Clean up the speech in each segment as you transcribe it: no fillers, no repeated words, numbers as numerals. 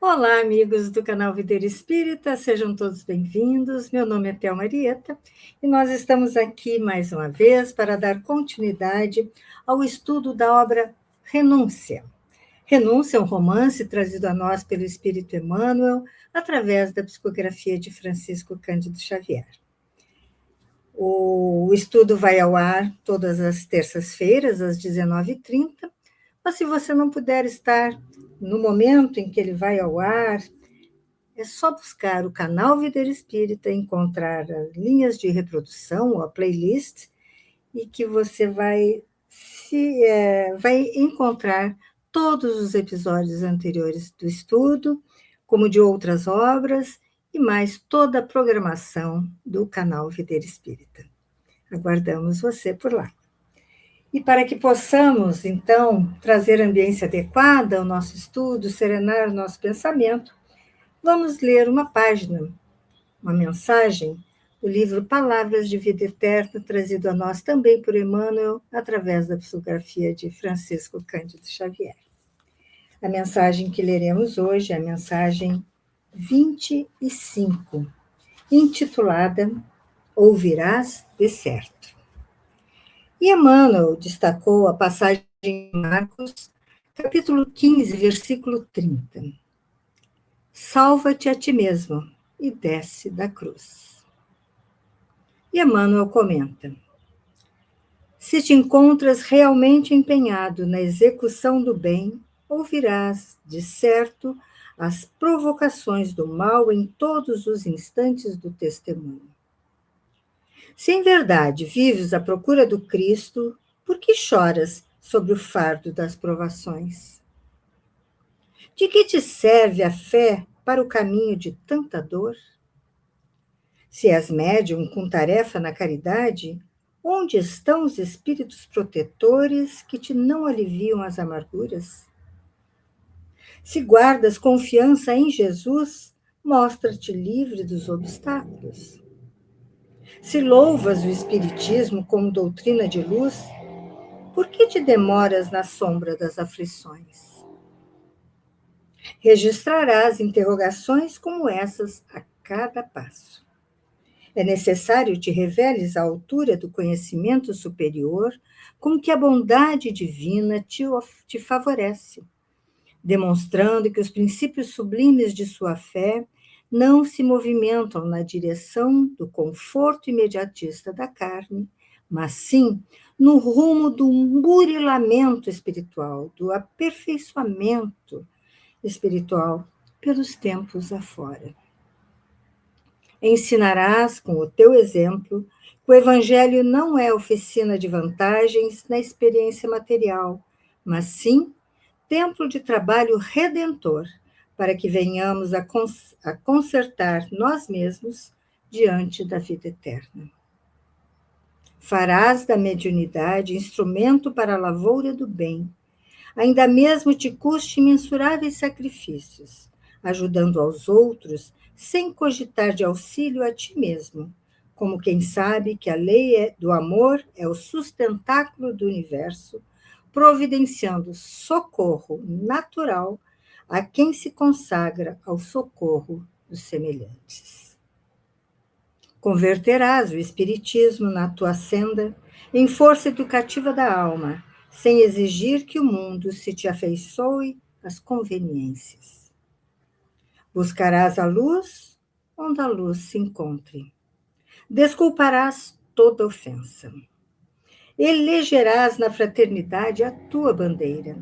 Olá, amigos do canal Videira Espírita, sejam todos bem-vindos. Meu nome é Thelma Marieta e nós estamos aqui mais uma vez para dar continuidade ao estudo da obra Renúncia. Renúncia é um romance trazido a nós pelo Espírito Emmanuel através da psicografia de Francisco Cândido Xavier. O estudo vai ao ar todas as terças-feiras, às 19h30, mas se você não puder estar no momento em que ele vai ao ar, é só buscar o canal Videira Espírita, encontrar as linhas de reprodução ou a playlist, e que você vai encontrar todos os episódios anteriores do estudo, como de outras obras, e mais toda a programação do canal Videira Espírita. Aguardamos você por lá. E para que possamos, então, trazer ambiência adequada ao nosso estudo, serenar o nosso pensamento, vamos ler uma página, uma mensagem, do livro Palavras de Vida Eterna, trazido a nós também por Emmanuel, através da psicografia de Francisco Cândido Xavier. A mensagem que leremos hoje é a mensagem 25, intitulada Ouvirás de certo. E Emmanuel destacou a passagem de Marcos, capítulo 15, versículo 30. Salva-te a ti mesmo e desce da cruz. E Emmanuel comenta: se te encontras realmente empenhado na execução do bem, ouvirás, de certo, as provocações do mal em todos os instantes do testemunho. Se em verdade vives à procura do Cristo, por que choras sobre o fardo das provações? De que te serve a fé para o caminho de tanta dor? Se és médium com tarefa na caridade, onde estão os espíritos protetores que te não aliviam as amarguras? Se guardas confiança em Jesus, mostra-te livre dos obstáculos. Se louvas o Espiritismo como doutrina de luz, por que te demoras na sombra das aflições? Registrarás interrogações como essas a cada passo. É necessário te reveles à altura do conhecimento superior com que a bondade divina te favorece, demonstrando que os princípios sublimes de sua fé não se movimentam na direção do conforto imediatista da carne, mas sim no rumo do burilamento espiritual, do aperfeiçoamento espiritual pelos tempos afora. Ensinarás com o teu exemplo que o Evangelho não é oficina de vantagens na experiência material, mas sim templo de trabalho redentor, para que venhamos a consertar nós mesmos diante da vida eterna. Farás da mediunidade instrumento para a lavoura do bem, ainda mesmo te custe imensuráveis sacrifícios, ajudando aos outros sem cogitar de auxílio a ti mesmo, como quem sabe que a lei do amor é o sustentáculo do universo, providenciando socorro natural a quem se consagra ao socorro dos semelhantes. Converterás o Espiritismo na tua senda em força educativa da alma, sem exigir que o mundo se te afeiçoe às conveniências. Buscarás a luz onde a luz se encontre. Desculparás toda ofensa. Elegerás na fraternidade a tua bandeira.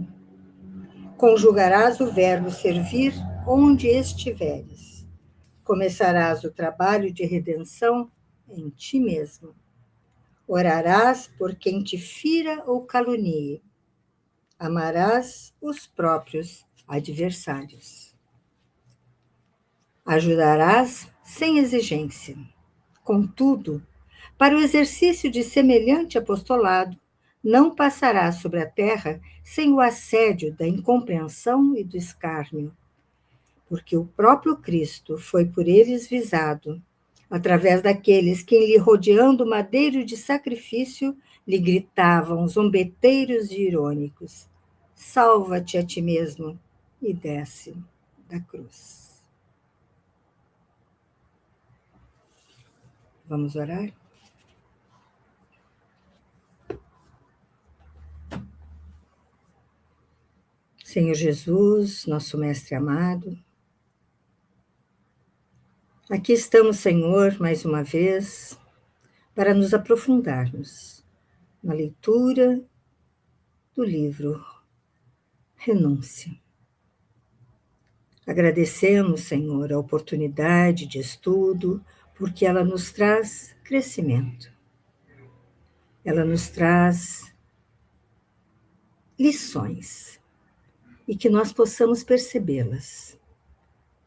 Conjugarás o verbo servir onde estiveres. Começarás o trabalho de redenção em ti mesmo. Orarás por quem te fira ou calunie. Amarás os próprios adversários. Ajudarás sem exigência. Contudo, para o exercício de semelhante apostolado, não passará sobre a terra sem o assédio da incompreensão e do escárnio, porque o próprio Cristo foi por eles visado, através daqueles que, lhe rodeando o madeiro de sacrifício, lhe gritavam zombeteiros e irônicos: salva-te a ti mesmo e desce da cruz. Vamos orar? Senhor Jesus, nosso Mestre amado, aqui estamos, Senhor, mais uma vez, para nos aprofundarmos na leitura do livro Renúncia. Agradecemos, Senhor, a oportunidade de estudo, porque ela nos traz crescimento. Ela nos traz lições e que nós possamos percebê-las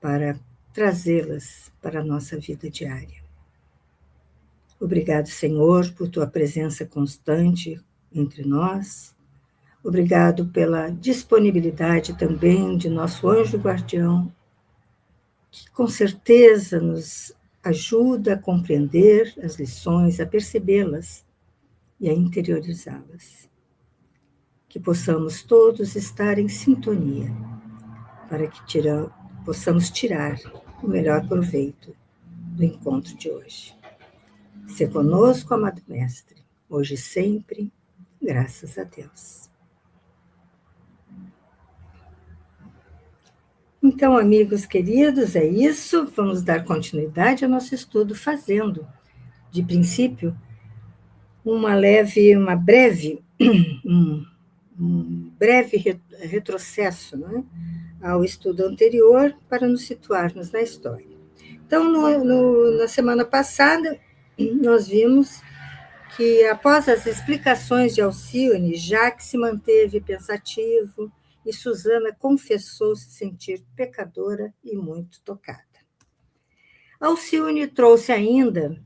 para trazê-las para a nossa vida diária. Obrigado, Senhor, por tua presença constante entre nós. Obrigado pela disponibilidade também de nosso anjo guardião, que com certeza nos ajuda a compreender as lições, a percebê-las e a interiorizá-las. Que possamos todos estar em sintonia, para que possamos tirar o melhor proveito do encontro de hoje. Se conosco, amado Mestre, hoje e sempre, graças a Deus. Então, amigos queridos, é isso. Vamos dar continuidade ao nosso estudo, fazendo, de princípio, um breve retrocesso, né, ao estudo anterior, para nos situarmos na história. Então, na semana passada, nós vimos que, após as explicações de Alcione, Jacques se manteve pensativo e Susana confessou se sentir pecadora e muito tocada. Alcione trouxe ainda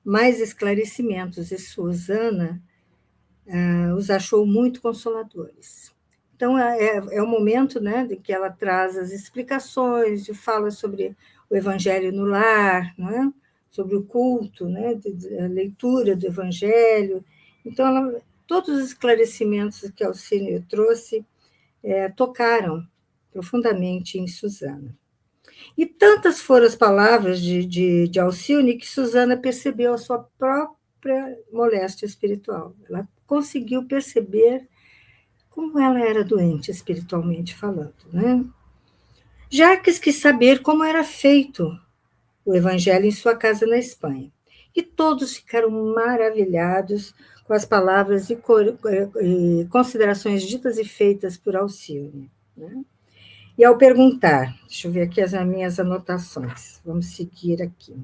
mais esclarecimentos e Susana os achou muito consoladores. Então, é o momento, né, de que ela traz as explicações e fala sobre o Evangelho no lar, né, sobre o culto, né, a leitura do Evangelho. Então, todos os esclarecimentos que Alcione trouxe tocaram profundamente em Susana. E tantas foram as palavras de Alcione que Susana percebeu a sua própria moléstia espiritual. Ela conseguiu perceber como ela era doente espiritualmente falando, né? Jacques quis saber como era feito o evangelho em sua casa na Espanha. E todos ficaram maravilhados com as palavras e considerações ditas e feitas por Alcione, né? E ao perguntar, deixa eu ver aqui as minhas anotações, vamos seguir aqui.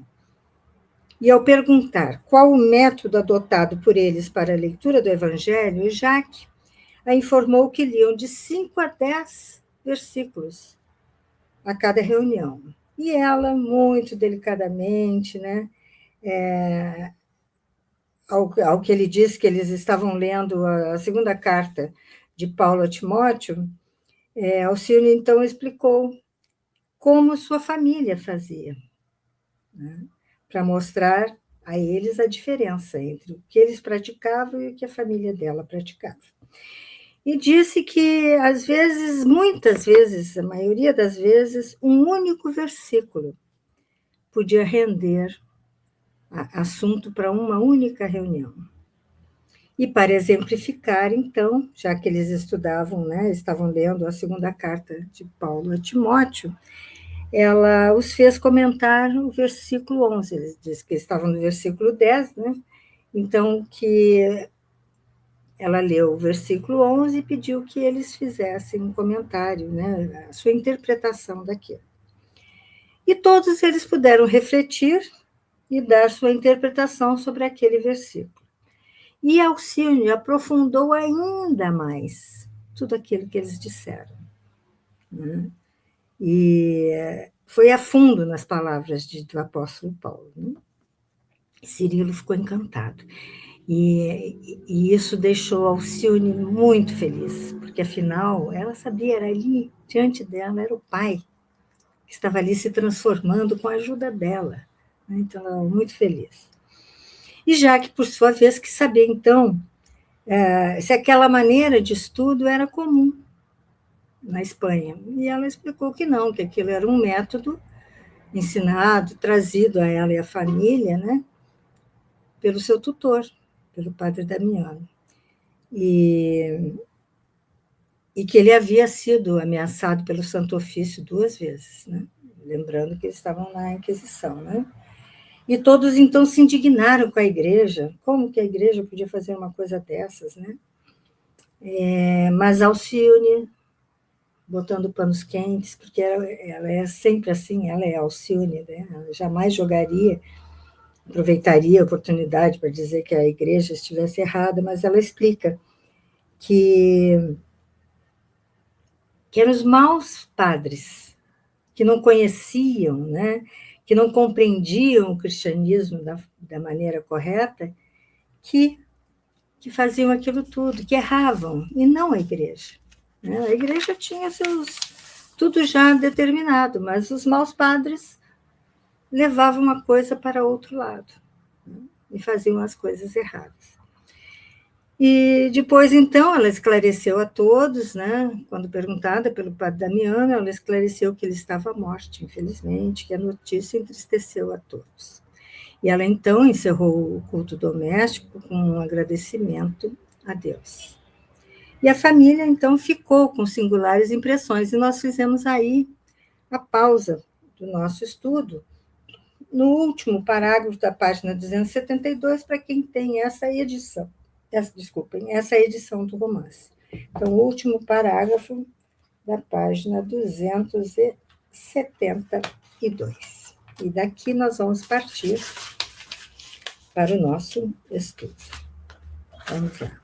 E ao perguntar qual o método adotado por eles para a leitura do Evangelho, Jacques a informou que liam de 5 a 10 versículos a cada reunião. E ela, muito delicadamente, né, ao que ele disse que eles estavam lendo a segunda carta de Paulo a Timóteo, Alcione então explicou como sua família fazia, né, para mostrar a eles a diferença entre o que eles praticavam e o que a família dela praticava. E disse que, às vezes, muitas vezes, a maioria das vezes, um único versículo podia render assunto para uma única reunião. E para exemplificar, então, já que eles estudavam, né, estavam lendo a segunda carta de Paulo a Timóteo, ela os fez comentar o versículo 11. Eles dizem que estavam no versículo 10, né? Então, que ela leu o versículo 11 e pediu que eles fizessem um comentário, né, a sua interpretação daquilo. E todos eles puderam refletir e dar sua interpretação sobre aquele versículo. E Alcione aprofundou ainda mais tudo aquilo que eles disseram, né? E foi a fundo nas palavras do apóstolo Paulo, né? Cirilo ficou encantado. E isso deixou Alcione muito feliz, porque afinal ela sabia, era ali, diante dela, era o pai, que estava ali se transformando com a ajuda dela, né? Então ela estava muito feliz. E Jacques, por sua vez, quis saber, então, se aquela maneira de estudo era comum, na Espanha. E ela explicou que não, que aquilo era um método ensinado, trazido a ela e a família, né, pelo seu tutor, pelo padre Damiano. E que ele havia sido ameaçado pelo Santo Ofício 2 vezes, né? Lembrando que eles estavam na Inquisição, né? E todos então se indignaram com a igreja. Como que a igreja podia fazer uma coisa dessas, né? Mas Alcione, botando panos quentes, porque ela é sempre assim, ela é Alcione, né? Ela jamais jogaria, aproveitaria a oportunidade para dizer que a igreja estivesse errada, mas ela explica que eram os maus padres que não conheciam, né, que não compreendiam o cristianismo da maneira correta, que, que faziam aquilo tudo, que erravam, e não a igreja. Né? A igreja tinha tudo já determinado, mas os maus padres levavam a coisa para outro lado, né, e faziam as coisas erradas. E depois, então, ela esclareceu a todos, né? Quando perguntada pelo padre Damiano, ela esclareceu que ele estava à morte, infelizmente, que a notícia entristeceu a todos. E ela, então, encerrou o culto doméstico com um agradecimento a Deus. E a família, então, ficou com singulares impressões, e nós fizemos aí a pausa do nosso estudo, no último parágrafo da página 272, para quem tem essa edição. Desculpem, essa edição do romance. Então, o último parágrafo da página 272. E daqui nós vamos partir para o nosso estudo. Vamos lá.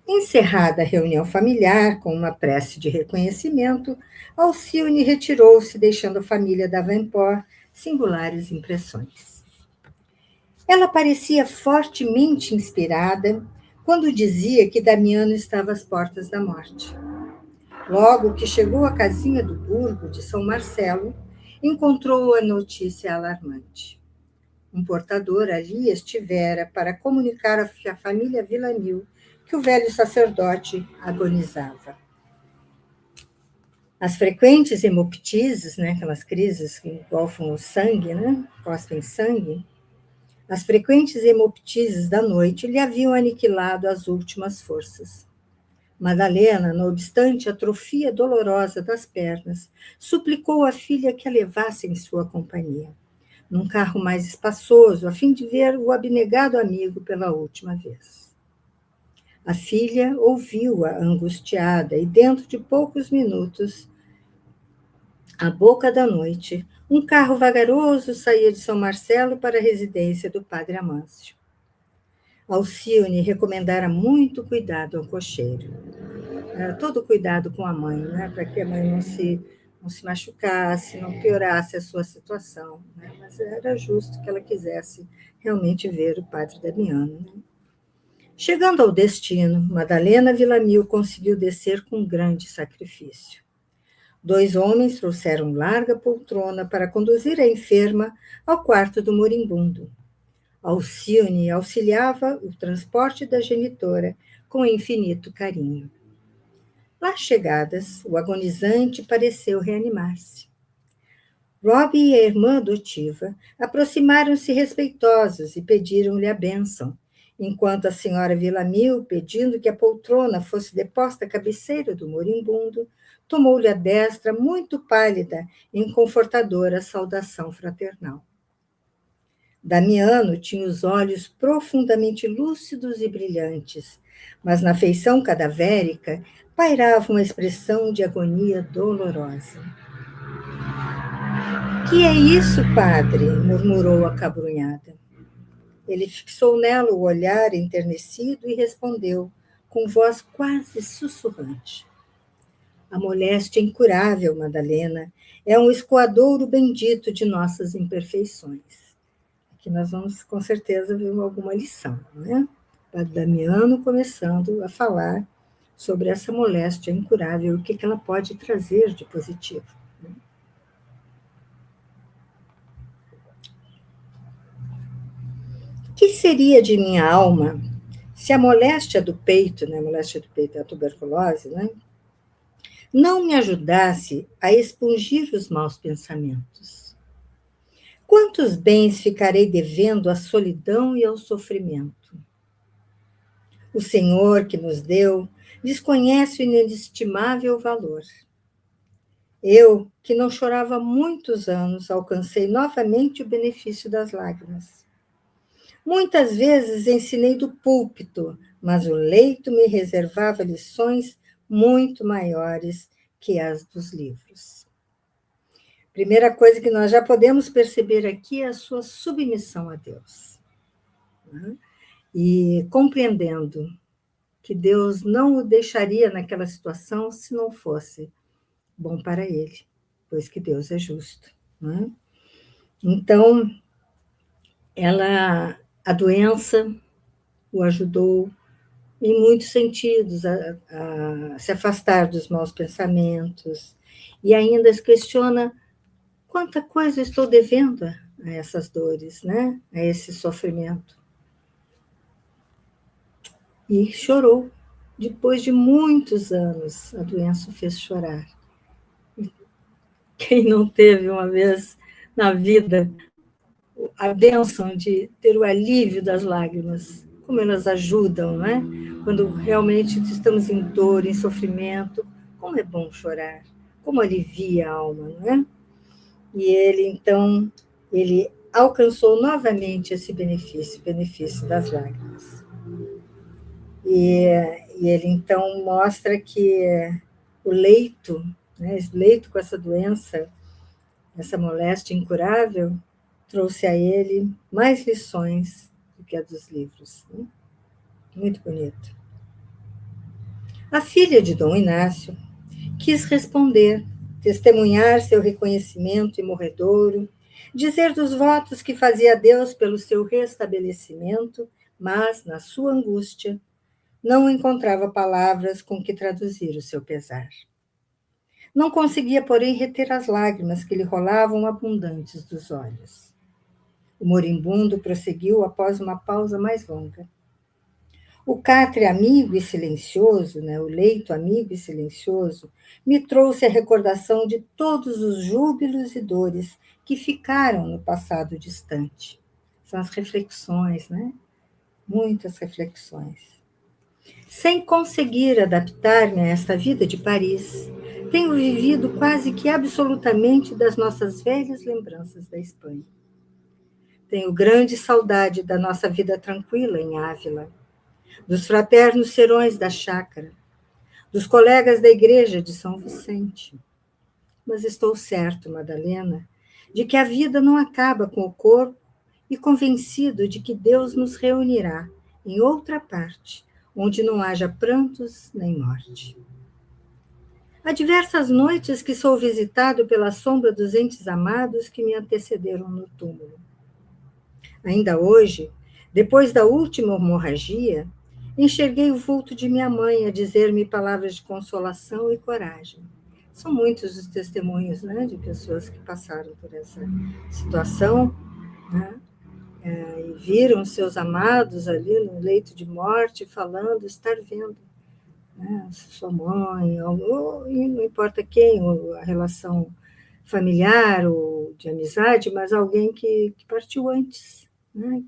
Encerrada a reunião familiar, com uma prece de reconhecimento, Alcione retirou-se, deixando a família Davenport singulares impressões. Ela parecia fortemente inspirada quando dizia que Damiano estava às portas da morte. Logo que chegou à casinha do burgo de São Marcelo, encontrou a notícia alarmante. Um portador ali estivera para comunicar à família Villanil que o velho sacerdote agonizava. As frequentes hemoptises, né, aquelas crises que engolfam o sangue, né, cospem sangue, as frequentes hemoptises da noite lhe haviam aniquilado as últimas forças. Madalena, não obstante a atrofia dolorosa das pernas, suplicou à filha que a levasse em sua companhia, num carro mais espaçoso, a fim de ver o abnegado amigo pela última vez. A filha ouviu-a angustiada e, dentro de poucos minutos, à boca da noite, um carro vagaroso saía de São Marcelo para a residência do padre Amâncio. Alcione recomendara muito cuidado ao cocheiro. Todo cuidado com a mãe, né, para que a mãe não se machucasse, não piorasse a sua situação. Né, mas era justo que ela quisesse realmente ver o padre Damiano. Né. Chegando ao destino, Madalena Villamil conseguiu descer com grande sacrifício. 2 homens trouxeram larga poltrona para conduzir a enferma ao quarto do moribundo. Alcione auxiliava o transporte da genitora com infinito carinho. Lá chegadas, o agonizante pareceu reanimar-se. Robbie e a irmã adotiva aproximaram-se respeitosos e pediram-lhe a bênção, enquanto a senhora Villamil, pedindo que a poltrona fosse deposta à cabeceira do moribundo, tomou-lhe a destra, muito pálida, em confortadora saudação fraternal. Damiano tinha os olhos profundamente lúcidos e brilhantes, mas na feição cadavérica pairava uma expressão de agonia dolorosa. Que é isso, padre? Murmurou acabrunhada. Ele fixou nela o olhar enternecido e respondeu, com voz quase sussurrante. A moléstia incurável, Madalena, é um escoadouro bendito de nossas imperfeições. Aqui nós vamos, com certeza, ver alguma lição, né? Padre Damiano começando a falar sobre essa moléstia incurável e o que ela pode trazer de positivo. Que seria de minha alma se a moléstia do peito, né, a moléstia do peito é a tuberculose, né, não me ajudasse a expungir os maus pensamentos? Quantos bens ficarei devendo à solidão e ao sofrimento? O Senhor que nos deu desconhece o inestimável valor. Eu, que não chorava há muitos anos, alcancei novamente o benefício das lágrimas. Muitas vezes ensinei do púlpito, mas o leito me reservava lições muito maiores que as dos livros. Primeira coisa que nós já podemos perceber aqui é a sua submissão a Deus, né? E compreendendo que Deus não o deixaria naquela situação se não fosse bom para ele, pois que Deus é justo, né? Então, a doença o ajudou em muitos sentidos a se afastar dos maus pensamentos e ainda se questiona quanta coisa estou devendo a essas dores, né? A esse sofrimento. E chorou. Depois de muitos anos, a doença o fez chorar. Quem não teve uma vez na vida a bênção de ter o alívio das lágrimas, como elas ajudam, né? Quando realmente estamos em dor, em sofrimento, como é bom chorar, como alivia a alma, não é? E ele, então, ele alcançou novamente esse benefício, o benefício das lágrimas. E ele, então, mostra que o leito, né, esse leito com essa doença, essa moléstia incurável, trouxe a ele mais lições do que a dos livros, né? Muito bonito. A filha de Dom Inácio quis responder, testemunhar seu reconhecimento imorredouro, dizer dos votos que fazia a Deus pelo seu restabelecimento, mas, na sua angústia, não encontrava palavras com que traduzir o seu pesar. Não conseguia, porém, reter as lágrimas que lhe rolavam abundantes dos olhos. O moribundo prosseguiu após uma pausa mais longa. O catre amigo e silencioso, né, o leito amigo e silencioso, me trouxe a recordação de todos os júbilos e dores que ficaram no passado distante. São as reflexões, né? Muitas reflexões. Sem conseguir adaptar-me a esta vida de Paris, tenho vivido quase que absolutamente das nossas velhas lembranças da Espanha. Tenho grande saudade da nossa vida tranquila em Ávila, dos fraternos serões da chácara, dos colegas da igreja de São Vicente. Mas estou certo, Madalena, de que a vida não acaba com o corpo e convencido de que Deus nos reunirá em outra parte, onde não haja prantos nem morte. Há diversas noites que sou visitado pela sombra dos entes amados que me antecederam no túmulo. Ainda hoje, depois da última hemorragia, enxerguei o vulto de minha mãe a dizer-me palavras de consolação e coragem. São muitos os testemunhos, né, de pessoas que passaram por essa situação, né, e viram seus amados ali no leito de morte falando, estar vendo, né, sua mãe, ou não importa quem, ou a relação familiar ou de amizade, mas alguém que partiu antes, né?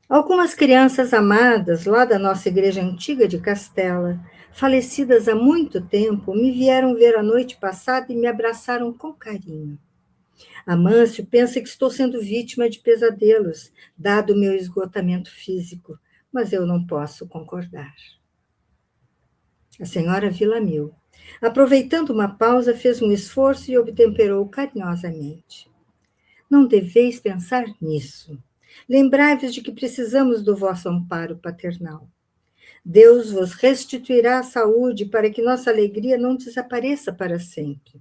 Algumas crianças amadas lá da nossa igreja antiga de Castela, falecidas há muito tempo, me vieram ver a noite passada e me abraçaram com carinho. Amâncio pensa que estou sendo vítima de pesadelos, dado o meu esgotamento físico, mas eu não posso concordar. A senhora Villamil, aproveitando uma pausa, fez um esforço e obtemperou carinhosamente. Não deveis pensar nisso. Lembrai-vos de que precisamos do vosso amparo paternal. Deus vos restituirá a saúde para que nossa alegria não desapareça para sempre.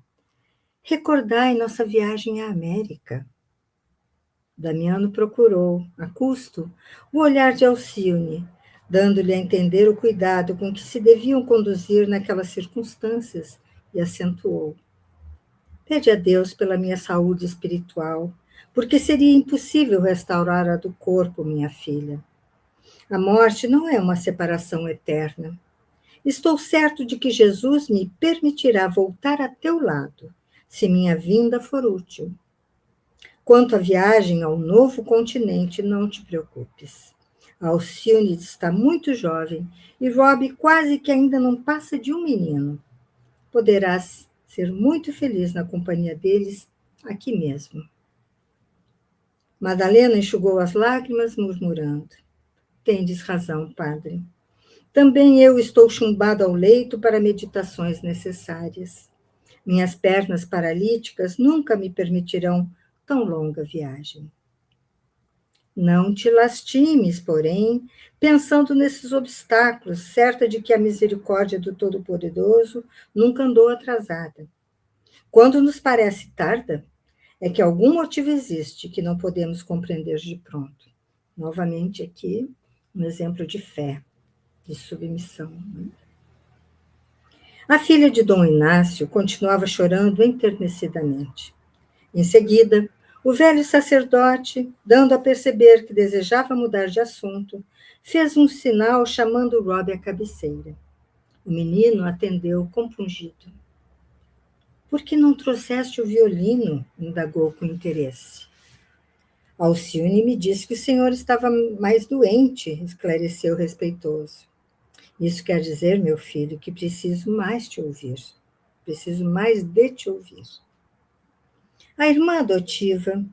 Recordai nossa viagem à América. Damiano procurou, a custo, o olhar de Alcione, dando-lhe a entender o cuidado com que se deviam conduzir naquelas circunstâncias, e acentuou. Pede a Deus pela minha saúde espiritual, porque seria impossível restaurar a do corpo, minha filha. A morte não é uma separação eterna. Estou certo de que Jesus me permitirá voltar a teu lado, se minha vinda for útil. Quanto à viagem ao novo continente, não te preocupes. Alcione está muito jovem e Rob quase que ainda não passa de um menino. Poderás ser muito feliz na companhia deles aqui mesmo. Madalena enxugou as lágrimas, murmurando: Tendes razão, padre. Também eu estou chumbado ao leito para meditações necessárias. Minhas pernas paralíticas nunca me permitirão tão longa viagem. Não te lastimes, porém, pensando nesses obstáculos, certa de que a misericórdia do Todo-Poderoso nunca andou atrasada. Quando nos parece tarda, é que algum motivo existe que não podemos compreender de pronto. Novamente aqui, um exemplo de fé, de submissão. A filha de Dom Inácio continuava chorando enternecidamente. Em seguida, o velho sacerdote, dando a perceber que desejava mudar de assunto, fez um sinal chamando Rob à cabeceira. O menino atendeu compungido. Por que não trouxeste o violino? Indagou com interesse. Alcione me disse que o senhor estava mais doente, esclareceu respeitoso. Isso quer dizer, meu filho, que preciso mais te ouvir. Preciso mais de te ouvir. A irmã adotiva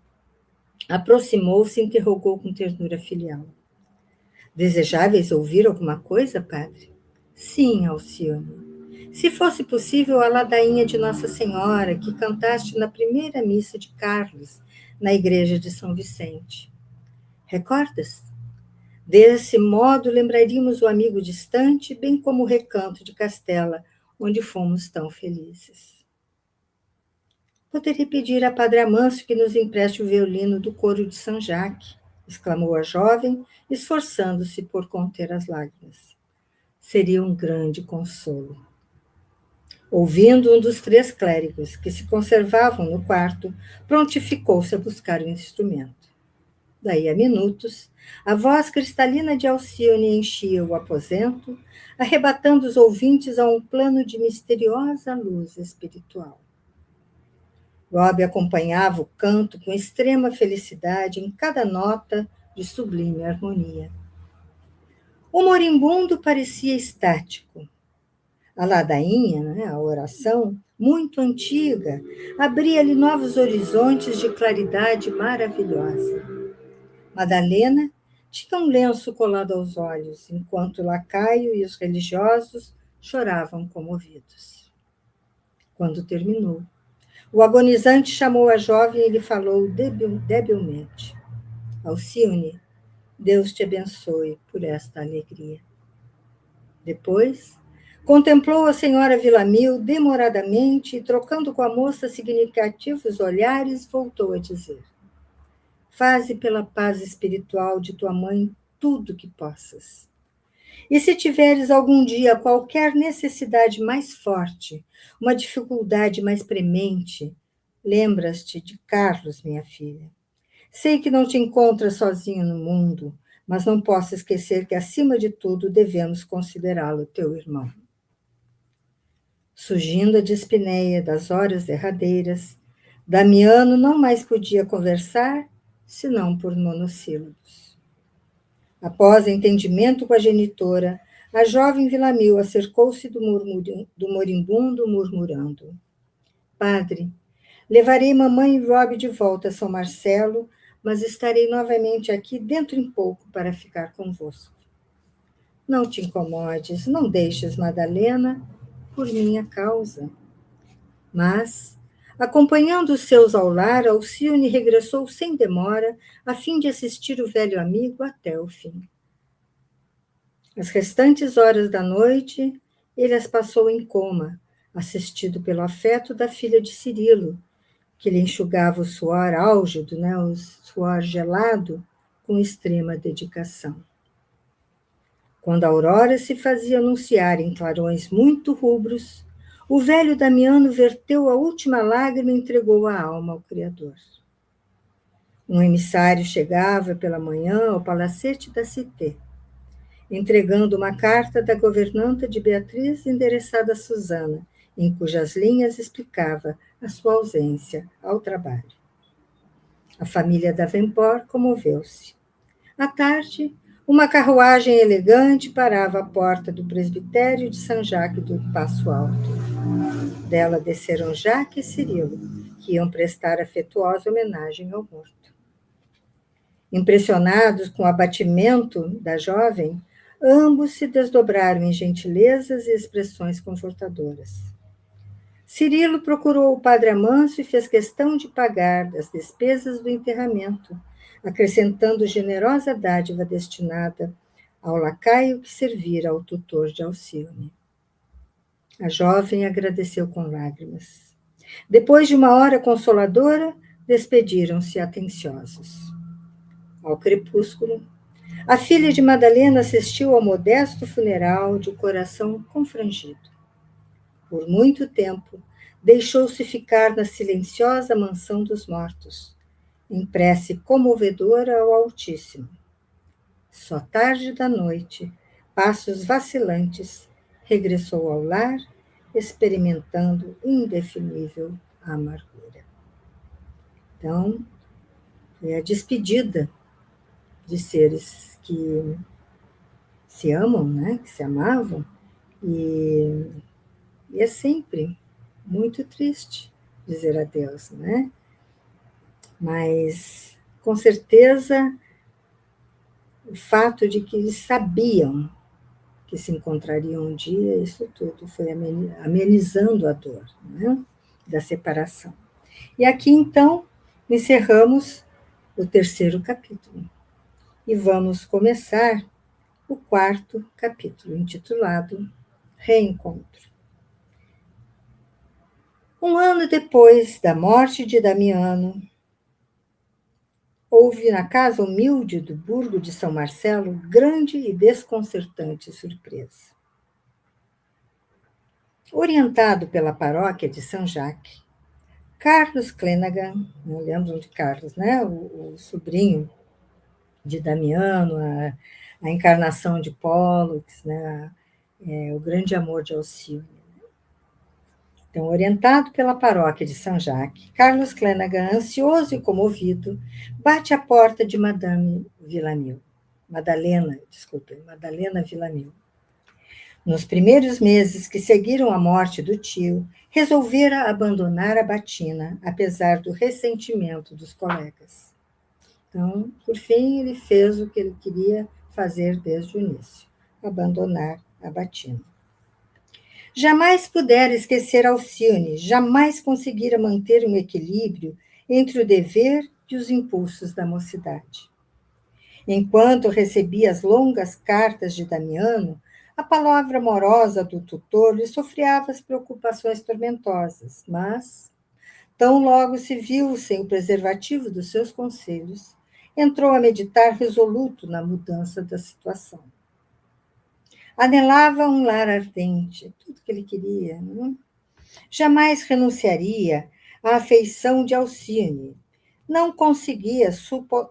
aproximou-se e interrogou com ternura filial. Desejáveis ouvir alguma coisa, padre? Sim, Alcione. Se fosse possível, a ladainha de Nossa Senhora, que cantaste na primeira missa de Carlos, na igreja de São Vicente. Recordas? Desse modo, lembraríamos o amigo distante, bem como o recanto de Castela, onde fomos tão felizes. Poderia pedir a Padre Amâncio que nos empreste o violino do coro de São Jacques, exclamou a jovem, esforçando-se por conter as lágrimas. Seria um grande consolo. Ouvindo um dos 3 clérigos que se conservavam no quarto, prontificou-se a buscar o instrumento. Daí a minutos, a voz cristalina de Alcione enchia o aposento, arrebatando os ouvintes a um plano de misteriosa luz espiritual. Rob acompanhava o canto com extrema felicidade em cada nota de sublime harmonia. O moribundo parecia estático. A ladainha, a oração, muito antiga, abria-lhe novos horizontes de claridade maravilhosa. Madalena tinha um lenço colado aos olhos, enquanto o lacaio e os religiosos choravam comovidos. Quando terminou, o agonizante chamou a jovem e lhe falou debilmente. Alcione, Deus te abençoe por esta alegria. Depois, contemplou a senhora Villamil demoradamente e, trocando com a moça significativos olhares, voltou a dizer: Faze pela paz espiritual de tua mãe tudo o que possas. E se tiveres algum dia qualquer necessidade mais forte, uma dificuldade mais premente, lembras-te de Carlos, minha filha. Sei que não te encontras sozinho no mundo, mas não posso esquecer que, acima de tudo, devemos considerá-lo teu irmão. Surgindo a dispneia das horas derradeiras, Damiano não mais podia conversar, senão por monossílabos. Após entendimento com a genitora, a jovem Villamil acercou-se do moribundo, murmurando: Padre, levarei mamãe e Rob de volta a São Marcelo, mas estarei novamente aqui dentro em pouco para ficar convosco. Não te incomodes, não deixes Madalena por minha causa. Mas, acompanhando os seus ao lar, Alcione regressou sem demora, a fim de assistir o velho amigo até o fim. As restantes horas da noite, ele as passou em coma, assistido pelo afeto da filha de Cirilo, que lhe enxugava o suor álgido, o suor gelado, com extrema dedicação. Quando a aurora se fazia anunciar em clarões muito rubros, o velho Damiano verteu a última lágrima e entregou a alma ao Criador. Um emissário chegava pela manhã ao palacete da Cité, entregando uma carta da governanta de Beatriz endereçada a Susana, em cujas linhas explicava a sua ausência ao trabalho. A família Davenport comoveu-se. À tarde, uma carruagem elegante parava à porta do presbitério de Saint-Jacques do Passo Alto. Dela desceram Jacques e Cirilo, que iam prestar afetuosa homenagem ao morto. Impressionados com o abatimento da jovem, ambos se desdobraram em gentilezas e expressões confortadoras. Cirilo procurou o padre Amâncio e fez questão de pagar das despesas do enterramento, acrescentando generosa dádiva destinada ao lacaio que servira ao tutor de Alcione. A jovem agradeceu com lágrimas. Depois de uma hora consoladora, despediram-se atenciosos. Ao crepúsculo, a filha de Madalena assistiu ao modesto funeral de coração confrangido. Por muito tempo, deixou-se ficar na silenciosa mansão dos mortos, em prece comovedora ao Altíssimo. Só tarde da noite, passos vacilantes, regressou ao lar, experimentando indefinível amargura. Então, foi a despedida de seres que se amam, né? Que se amavam, e é sempre muito triste dizer adeus, né? Mas, com certeza, o fato de que eles sabiam que se encontrariam um dia, isso tudo foi amenizando a dor, né? Da separação. E aqui, então, encerramos o terceiro capítulo. E vamos começar o quarto capítulo, intitulado Reencontro. Um ano depois da morte de Damiano, houve na casa humilde do Burgo de São Marcelo grande e desconcertante surpresa. Orientado pela paróquia de São Jacques, Carlos Clenaghan, lembram de Carlos, né? O sobrinho de Damiano, a encarnação de Pólux, né? O grande amor de Alcione. Então, orientado pela paróquia de São Jacques, Carlos Clenaghan, ansioso e comovido, bate à porta de Madalena Villamil. Nos primeiros meses que seguiram a morte do tio, resolvera abandonar a batina, apesar do ressentimento dos colegas. Então, por fim, ele fez o que ele queria fazer desde o início, abandonar a batina. Jamais pudera esquecer Alcione, jamais conseguira manter um equilíbrio entre o dever e os impulsos da mocidade. Enquanto recebia as longas cartas de Damiano, a palavra amorosa do tutor lhe sofreava as preocupações tormentosas, mas, tão logo se viu sem o preservativo dos seus conselhos, entrou a meditar resoluto na mudança da situação. Anelava um lar ardente, tudo que ele queria. Não? Jamais renunciaria à afeição de Alcione. Não conseguia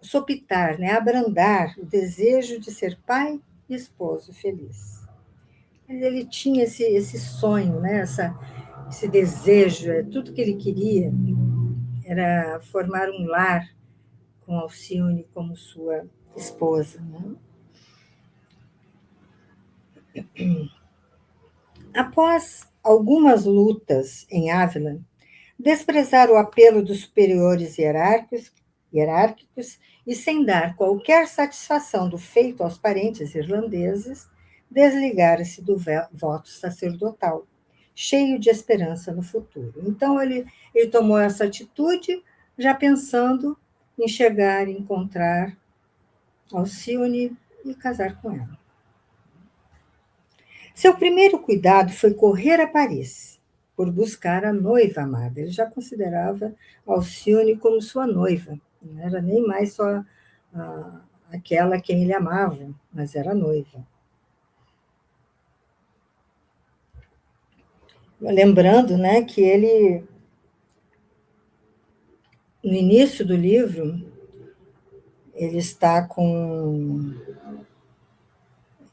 sopitar, né, abrandar o desejo de ser pai e esposo feliz. Ele tinha esse sonho, né, esse desejo, tudo que ele queria era formar um lar com Alcione como sua esposa. Né? Após algumas lutas em Ávila, desprezar o apelo dos superiores hierárquicos e, sem dar qualquer satisfação do feito aos parentes irlandeses, desligara-se do voto sacerdotal, cheio de esperança no futuro. Então, ele tomou essa atitude, já pensando em chegar, encontrar Alcione e casar com ela. Seu primeiro cuidado foi correr a Paris, por buscar a noiva amada. Ele já considerava Alcione como sua noiva. Não era nem mais só aquela a quem ele amava, mas era a noiva. Lembrando, né, que ele, no início do livro, ele está com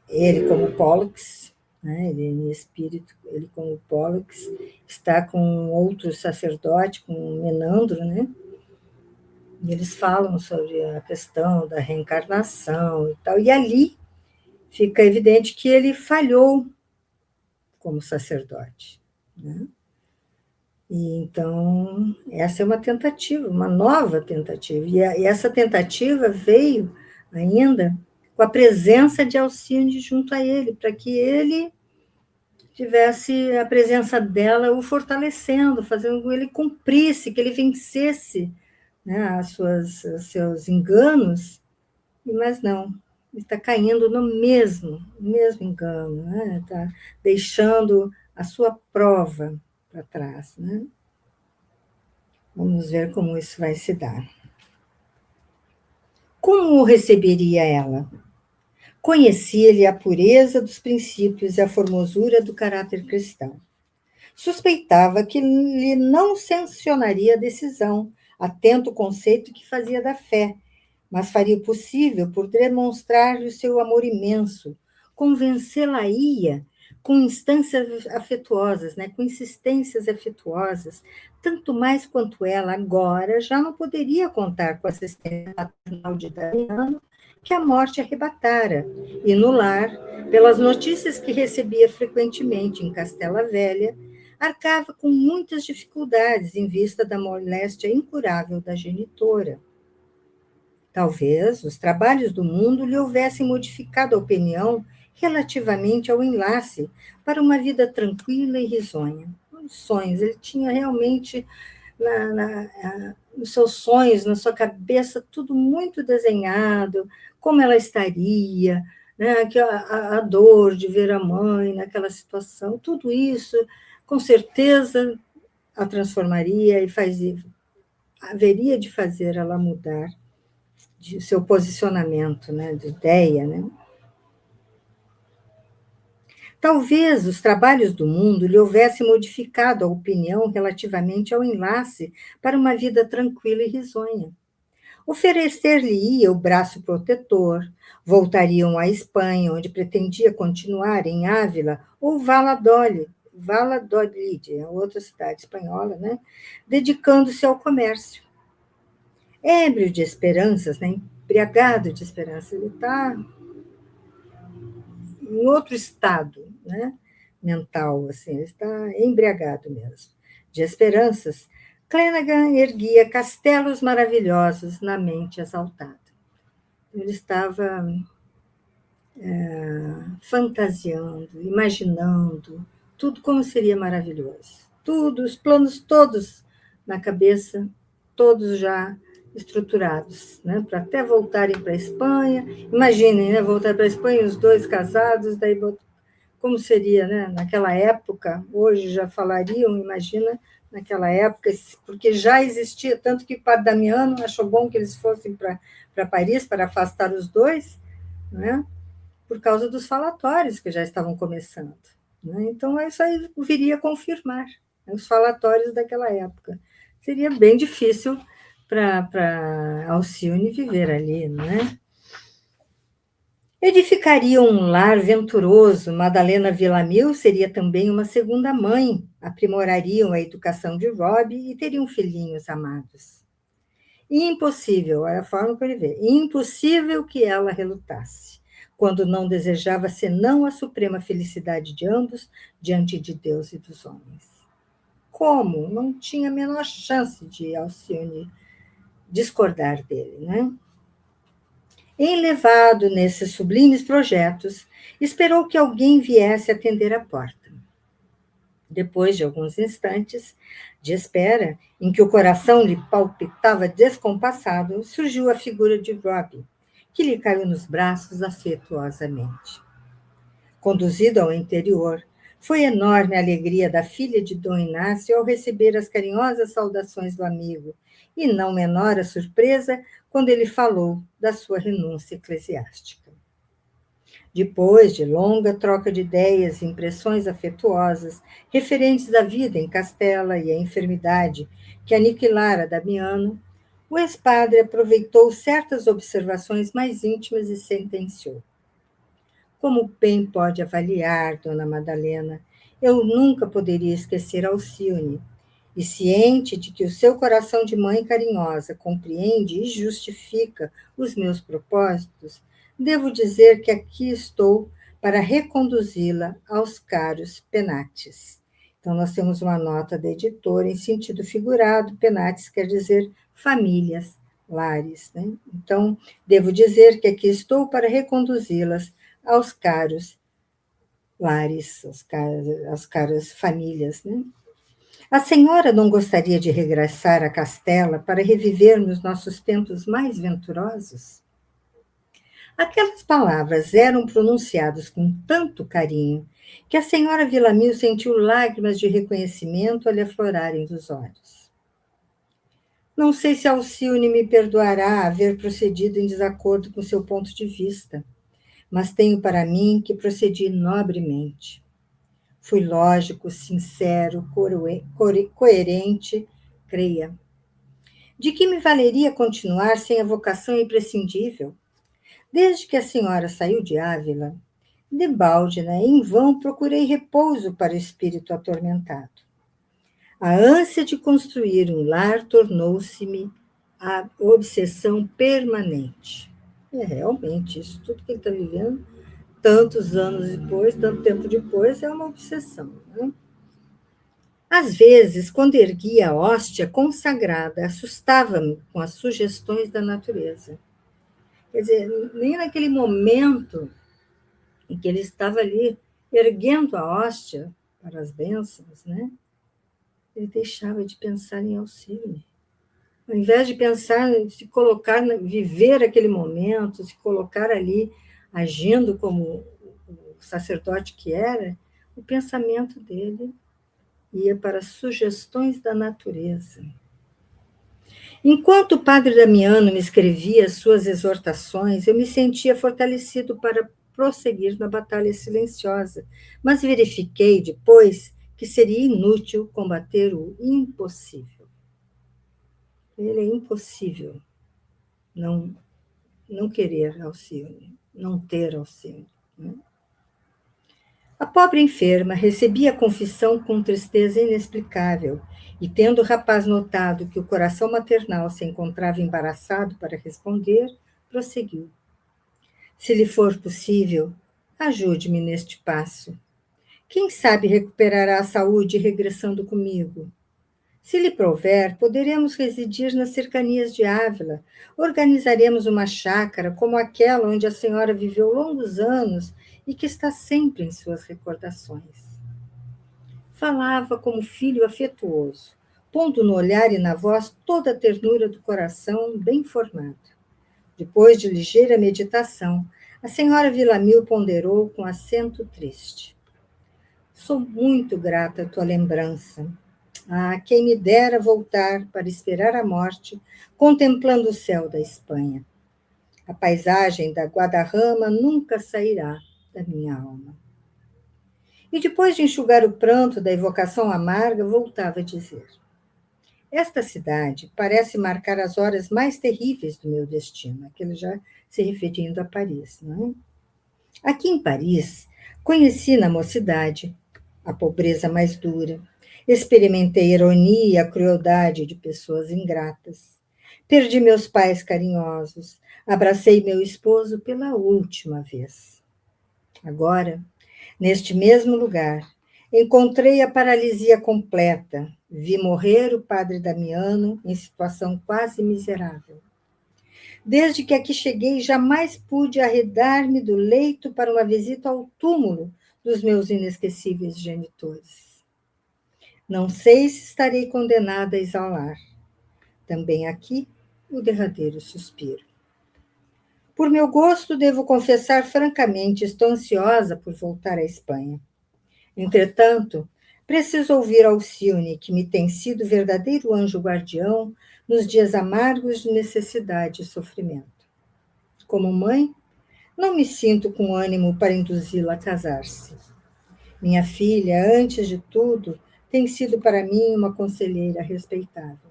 ele como Pólux, né? Ele em espírito, ele como Pólux, está com outro sacerdote, com Menandro, né? E eles falam sobre a questão da reencarnação e tal. E ali fica evidente que ele falhou como sacerdote, né? E então, essa é uma tentativa, uma nova tentativa. E essa tentativa veio ainda com a presença de Alcinde junto a ele, para que ele tivesse a presença dela o fortalecendo, fazendo com que ele cumprisse, que ele vencesse, né, os seus enganos, mas não, ele está caindo no mesmo engano, né? Está deixando a sua prova para trás, né? Vamos ver como isso vai se dar. Como o receberia ela? Conhecia-lhe a pureza dos princípios e a formosura do caráter cristão. Suspeitava que lhe não sancionaria a decisão, atento o conceito que fazia da fé, mas faria o possível por demonstrar-lhe o seu amor imenso, convencê-la-ia com instâncias afetuosas, né, com insistências afetuosas, tanto mais quanto ela agora já não poderia contar com a assistência paternal de Damiano, que a morte arrebatara, e no lar, pelas notícias que recebia frequentemente em Castela Velha, arcava com muitas dificuldades em vista da moléstia incurável da genitora. Talvez os trabalhos do mundo lhe houvessem modificado a opinião relativamente ao enlace para uma vida tranquila e risonha. Os sonhos, ele tinha realmente nos seus sonhos, na sua cabeça, tudo muito desenhado, como ela estaria, né, a dor de ver a mãe naquela situação, tudo isso, com certeza, a transformaria e haveria de fazer ela mudar de seu posicionamento, né, de ideia, né? Talvez os trabalhos do mundo lhe houvessem modificado a opinião relativamente ao enlace para uma vida tranquila e risonha. Oferecer-lhe-ia o braço protetor, voltariam à Espanha, onde pretendia continuar em Ávila ou Valladolid, outra cidade espanhola, né? Dedicando-se ao comércio. Ébrio de esperanças, né? Embriagado de esperança, ele está em outro estado, né, mental, assim, ele está embriagado mesmo, de esperanças. Clenaghan erguia castelos maravilhosos na mente exaltada. Ele estava fantasiando, imaginando tudo como seria maravilhoso. Tudo, os planos todos na cabeça, todos já estruturados, né, para até voltarem para a Espanha. Imaginem, né, voltar para a Espanha, os dois casados, daí como seria, né, naquela época, hoje já falariam, imagina, naquela época, porque já existia, tanto que o padre Damiano achou bom que eles fossem para Paris para afastar os dois, né, por causa dos falatórios que já estavam começando. Né? Então, isso aí viria a confirmar, né, os falatórios daquela época. Seria bem difícil para Alcione viver ali, não é? Edificariam um lar venturoso, Madalena Villamil seria também uma segunda mãe, aprimorariam a educação de Robbie e teriam filhinhos amados. Impossível, era a forma que ele vê, impossível que ela relutasse, quando não desejava senão a suprema felicidade de ambos diante de Deus e dos homens. Como? Não tinha a menor chance de Alcione discordar dele, né? Enlevado nesses sublimes projetos, esperou que alguém viesse atender à porta. Depois de alguns instantes de espera, em que o coração lhe palpitava descompassado, surgiu a figura de Robbie, que lhe caiu nos braços afetuosamente. Conduzido ao interior, foi enorme a alegria da filha de Dom Inácio ao receber as carinhosas saudações do amigo, e não menor a surpresa quando ele falou da sua renúncia eclesiástica. Depois de longa troca de ideias e impressões afetuosas referentes à vida em Castela e à enfermidade que aniquilara Damiano, O ex-padre aproveitou certas observações mais íntimas e sentenciou: como bem pode avaliar, dona Madalena, eu nunca poderia esquecer Alcione, e ciente de que o seu coração de mãe carinhosa compreende e justifica os meus propósitos, devo dizer que aqui estou para reconduzi-la aos caros penates. Então, nós temos uma nota da editora em sentido figurado, penates quer dizer famílias, lares. Né? Então, devo dizer que aqui estou para reconduzi-las aos caros lares, às caras famílias. Né? A senhora não gostaria de regressar a Castela para revivermos nossos tempos mais venturosos? Aquelas palavras eram pronunciadas com tanto carinho que a senhora Villamil sentiu lágrimas de reconhecimento a lhe aflorarem dos olhos. Não sei se Alcione me perdoará haver procedido em desacordo com seu ponto de vista, mas tenho para mim que procedi nobremente. Fui lógico, sincero, coerente, creia. De que me valeria continuar sem a vocação imprescindível? Desde que a senhora saiu de Ávila, debalde, né, em vão procurei repouso para o espírito atormentado. A ânsia de construir um lar tornou-se-me a obsessão permanente. É realmente isso, tudo que ele está vivendo tantos anos depois, tanto tempo depois, é uma obsessão. Né? Às vezes, quando erguia a hóstia consagrada, assustava-me com as sugestões da natureza. Quer dizer, nem naquele momento em que ele estava ali erguendo a hóstia para as bênçãos, né? Ele deixava de pensar em Alcione. Ao invés de pensar, se colocar, viver aquele momento, se colocar ali agindo como o sacerdote que era, o pensamento dele ia para sugestões da natureza. Enquanto o padre Damiano me escrevia suas exortações, eu me sentia fortalecido para prosseguir na batalha silenciosa, mas verifiquei depois que seria inútil combater o impossível. Ele é impossível não querer Alcione, não ter Alcione. Né? A pobre enferma recebia a confissão com tristeza inexplicável, e tendo o rapaz notado que o coração maternal se encontrava embaraçado para responder, prosseguiu. Se lhe for possível, ajude-me neste passo. Quem sabe recuperará a saúde regressando comigo? Se lhe prover, poderemos residir nas cercanias de Ávila. Organizaremos uma chácara como aquela onde a senhora viveu longos anos e que está sempre em suas recordações. Falava como filho afetuoso, pondo no olhar e na voz toda a ternura do coração bem formado. Depois de ligeira meditação, a senhora Villamil ponderou com acento triste. Sou muito grata à tua lembrança. Ah, quem me dera voltar para esperar a morte, contemplando o céu da Espanha. A paisagem da Guadarrama nunca sairá da minha alma. E depois de enxugar o pranto da evocação amarga, voltava a dizer: esta cidade parece marcar as horas mais terríveis do meu destino, aquele já se referindo a Paris, não é? Aqui em Paris, conheci na mocidade a pobreza mais dura, experimentei a ironia e a crueldade de pessoas ingratas. Perdi meus pais carinhosos, abracei meu esposo pela última vez. Agora, neste mesmo lugar, encontrei a paralisia completa. Vi morrer o padre Damiano em situação quase miserável. Desde que aqui cheguei, jamais pude arredar-me do leito para uma visita ao túmulo dos meus inesquecíveis genitores. Não sei se estarei condenada a exalar. Também aqui, o derradeiro suspiro. Por meu gosto, devo confessar francamente, estou ansiosa por voltar à Espanha. Entretanto, preciso ouvir Alcione, que me tem sido verdadeiro anjo guardião nos dias amargos de necessidade e sofrimento. Como mãe, não me sinto com ânimo para induzi-la a casar-se. Minha filha, antes de tudo, tem sido para mim uma conselheira respeitável.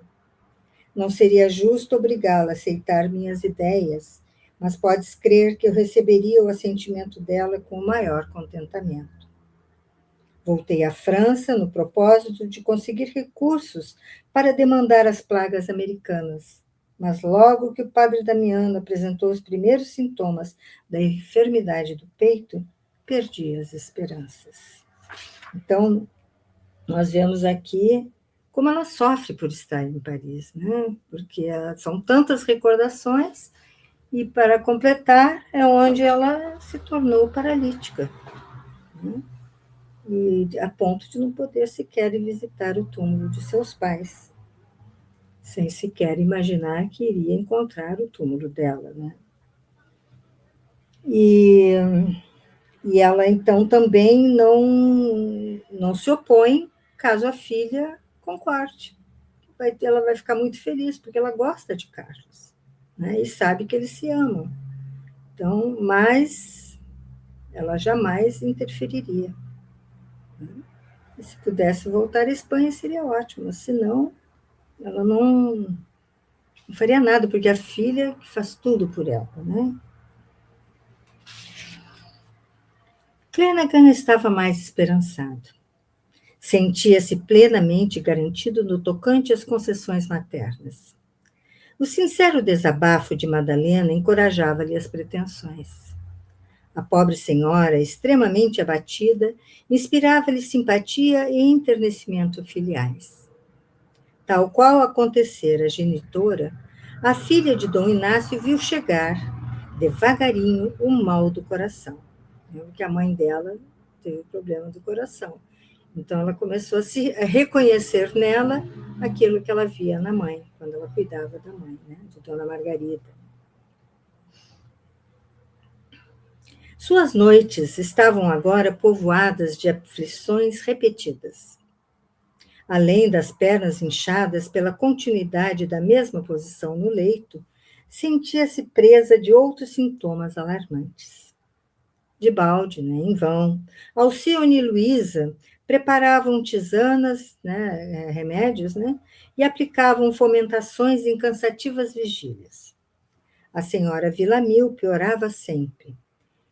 Não seria justo obrigá-la a aceitar minhas ideias, mas podes crer que eu receberia o assentimento dela com o maior contentamento. Voltei à França no propósito de conseguir recursos para demandar as plagas americanas. Mas logo que o padre Damiano apresentou os primeiros sintomas da enfermidade do peito, perdi as esperanças. Então, nós vemos aqui como ela sofre por estar em Paris, né? Porque são tantas recordações e, para completar, é onde ela se tornou paralítica, né? E a ponto de não poder sequer visitar o túmulo de seus pais, sem sequer imaginar que iria encontrar o túmulo dela, né? E ela, então, também não se opõe caso a filha concorde. Ela vai ficar muito feliz, porque ela gosta de Carlos, né? E sabe que eles se amam. Então, mas ela jamais interferiria. E se pudesse voltar à Espanha, seria ótimo. Se não, ela não faria nada, porque a filha faz tudo por ela, né? Flanagan estava mais esperançado. Sentia-se plenamente garantido no tocante às concessões maternas. O sincero desabafo de Madalena encorajava-lhe as pretensões. A pobre senhora, extremamente abatida, inspirava-lhe simpatia e enternecimento filiais. Tal qual acontecera à genitora, a filha de Dom Inácio viu chegar, devagarinho, o mal do coração. Porque a mãe dela teve problema do coração. Então, ela começou a reconhecer nela aquilo que ela via na mãe, quando ela cuidava da mãe, né, de Dona Margarida. Suas noites estavam agora povoadas de aflições repetidas. Além das pernas inchadas pela continuidade da mesma posição no leito, sentia-se presa de outros sintomas alarmantes. Debalde, né, em vão, Alcione e Luísa preparavam tisanas, né, remédios, né, e aplicavam fomentações em cansativas vigílias. A senhora Villamil piorava sempre.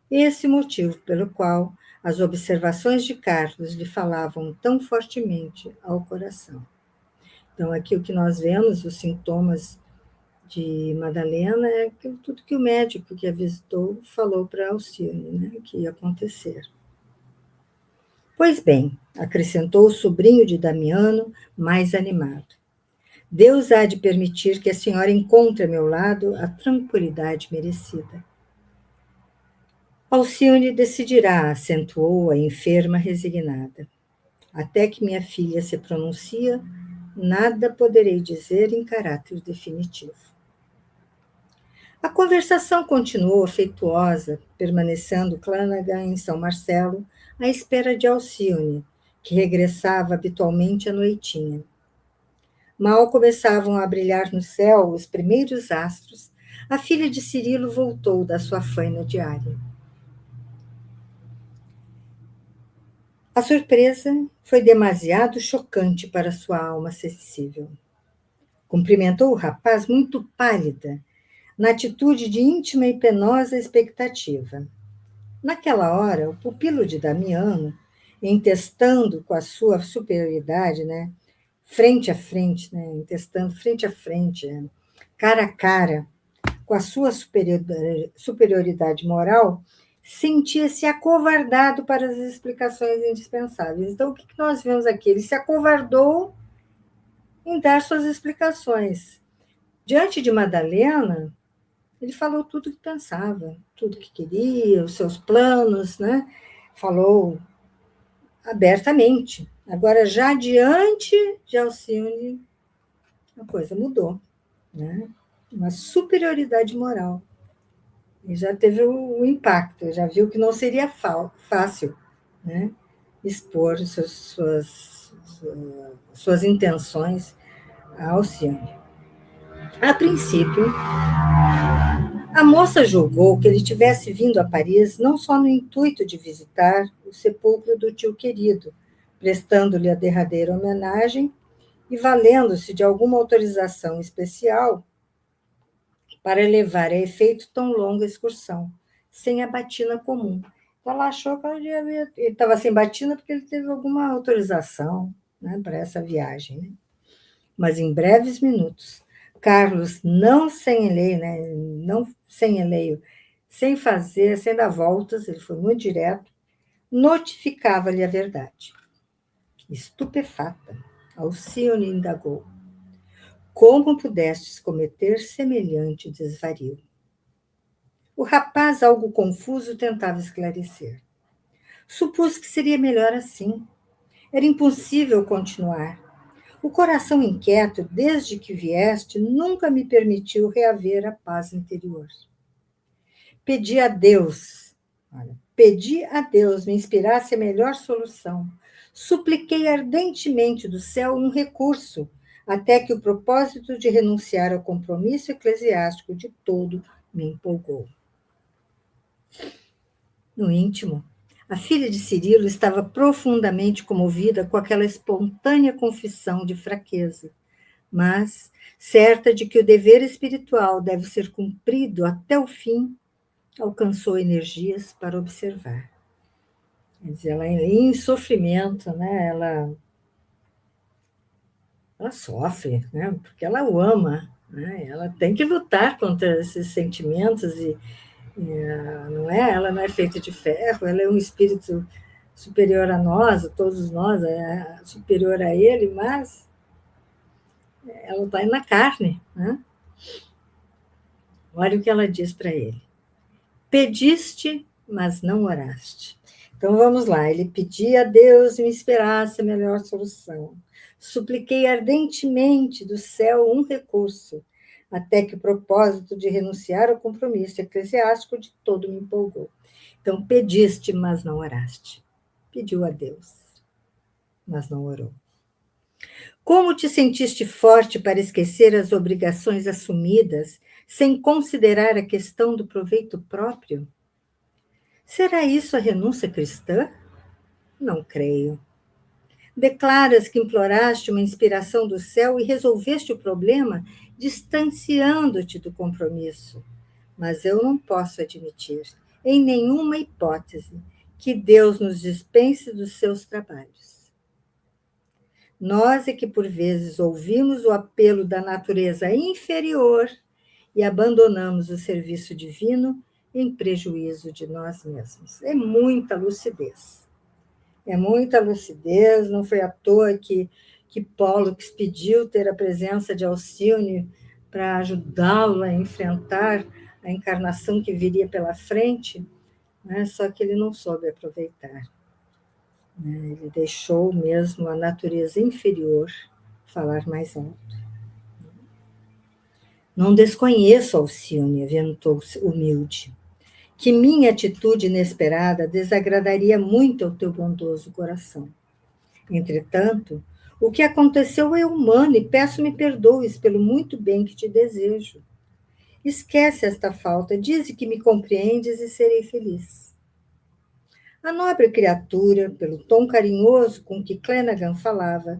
Esse motivo pelo qual as observações de Carlos lhe falavam tão fortemente ao coração. Então, aqui o que nós vemos, os sintomas de Madalena, é tudo que o médico que a visitou falou para Alcione, né, que ia acontecer. Pois bem, acrescentou o sobrinho de Damiano, mais animado. Deus há de permitir que a senhora encontre a meu lado a tranquilidade merecida. Alcione decidirá, acentuou a enferma resignada. Até que minha filha se pronuncia, nada poderei dizer em caráter definitivo. A conversação continuou afetuosa, permanecendo Flanagan em São Marcelo, à espera de Alcione, que regressava habitualmente à noitinha. Mal começavam a brilhar no céu os primeiros astros, a filha de Cirilo voltou da sua faina diária. A surpresa foi demasiado chocante para sua alma sensível. Cumprimentou o rapaz muito pálida, na atitude de íntima e penosa expectativa. Naquela hora, o pupilo de Damiano, entestando com a sua superioridade, né, frente a frente, né, entestando frente a frente, cara a cara, com a sua superioridade moral, sentia-se acovardado para as explicações indispensáveis. Então, o que nós vemos aqui? Ele se acovardou em dar suas explicações. Diante de Madalena, ele falou tudo o que pensava, tudo o que queria, os seus planos, né? Falou abertamente. Agora, já diante de Alcione, a coisa mudou, né? Uma superioridade moral. E já teve o impacto, já viu que não seria fácil, né, expor suas intenções a Alcione. A princípio, a moça julgou que ele tivesse vindo a Paris não só no intuito de visitar o sepulcro do tio querido, prestando-lhe a derradeira homenagem, e valendo-se de alguma autorização especial para levar a efeito tão longa excursão, sem a batina comum. Então, ela achou que ele estava sem batina porque ele teve alguma autorização, né, para essa viagem. Né? Mas em breves minutos, Carlos, não sem eleio, né, não sem eleio, sem dar voltas, ele foi muito direto, notificava-lhe a verdade. Estupefata, Alcione indagou: como pudestes cometer semelhante desvario? O rapaz, algo confuso, tentava esclarecer. Supus que seria melhor assim. Era impossível continuar. O coração inquieto, desde que vieste, nunca me permitiu reaver a paz interior. Pedi a Deus, pedi a Deus me inspirasse a melhor solução. Supliquei ardentemente do céu um recurso, até que o propósito de renunciar ao compromisso eclesiástico de todo me empolgou. No íntimo, a filha de Cirilo estava profundamente comovida com aquela espontânea confissão de fraqueza, mas, certa de que o dever espiritual deve ser cumprido até o fim, alcançou energias para observar. Quer dizer, ela em sofrimento, né? Ela sofre, né? Porque ela o ama, né? Ela tem que lutar contra esses sentimentos não é? Ela não é feita de ferro, ela é um espírito superior a nós, a todos nós, é superior a ele, mas ela está na carne, né? Olha o que ela diz para ele. Pediste, mas não oraste. Então vamos lá, ele pedia a Deus me esperasse a melhor solução. Supliquei ardentemente do céu um recurso, até que o propósito de renunciar ao compromisso eclesiástico de todo me empolgou. Então, pediste, mas não oraste. Pediu a Deus, mas não orou. Como te sentiste forte para esquecer as obrigações assumidas, sem considerar a questão do proveito próprio? Será isso a renúncia cristã? Não creio. Declaras que imploraste uma inspiração do céu e resolveste o problema distanciando-te do compromisso. Mas eu não posso admitir, em nenhuma hipótese, que Deus nos dispense dos seus trabalhos. Nós é que, por vezes, ouvimos o apelo da natureza inferior e abandonamos o serviço divino em prejuízo de nós mesmos. É muita lucidez. É muita lucidez, não foi à toa que Pollux pediu ter a presença de Alcione para ajudá-lo a enfrentar a encarnação que viria pela frente, né? Só que ele não soube aproveitar. Né? Ele deixou mesmo a natureza inferior falar mais alto. Não desconheço, Alcione, aventou-se humilde, que minha atitude inesperada desagradaria muito ao teu bondoso coração. Entretanto, o que aconteceu é humano e peço-me perdoes pelo muito bem que te desejo. Esquece esta falta, dize que me compreendes e serei feliz. A nobre criatura, pelo tom carinhoso com que Clenaghan falava,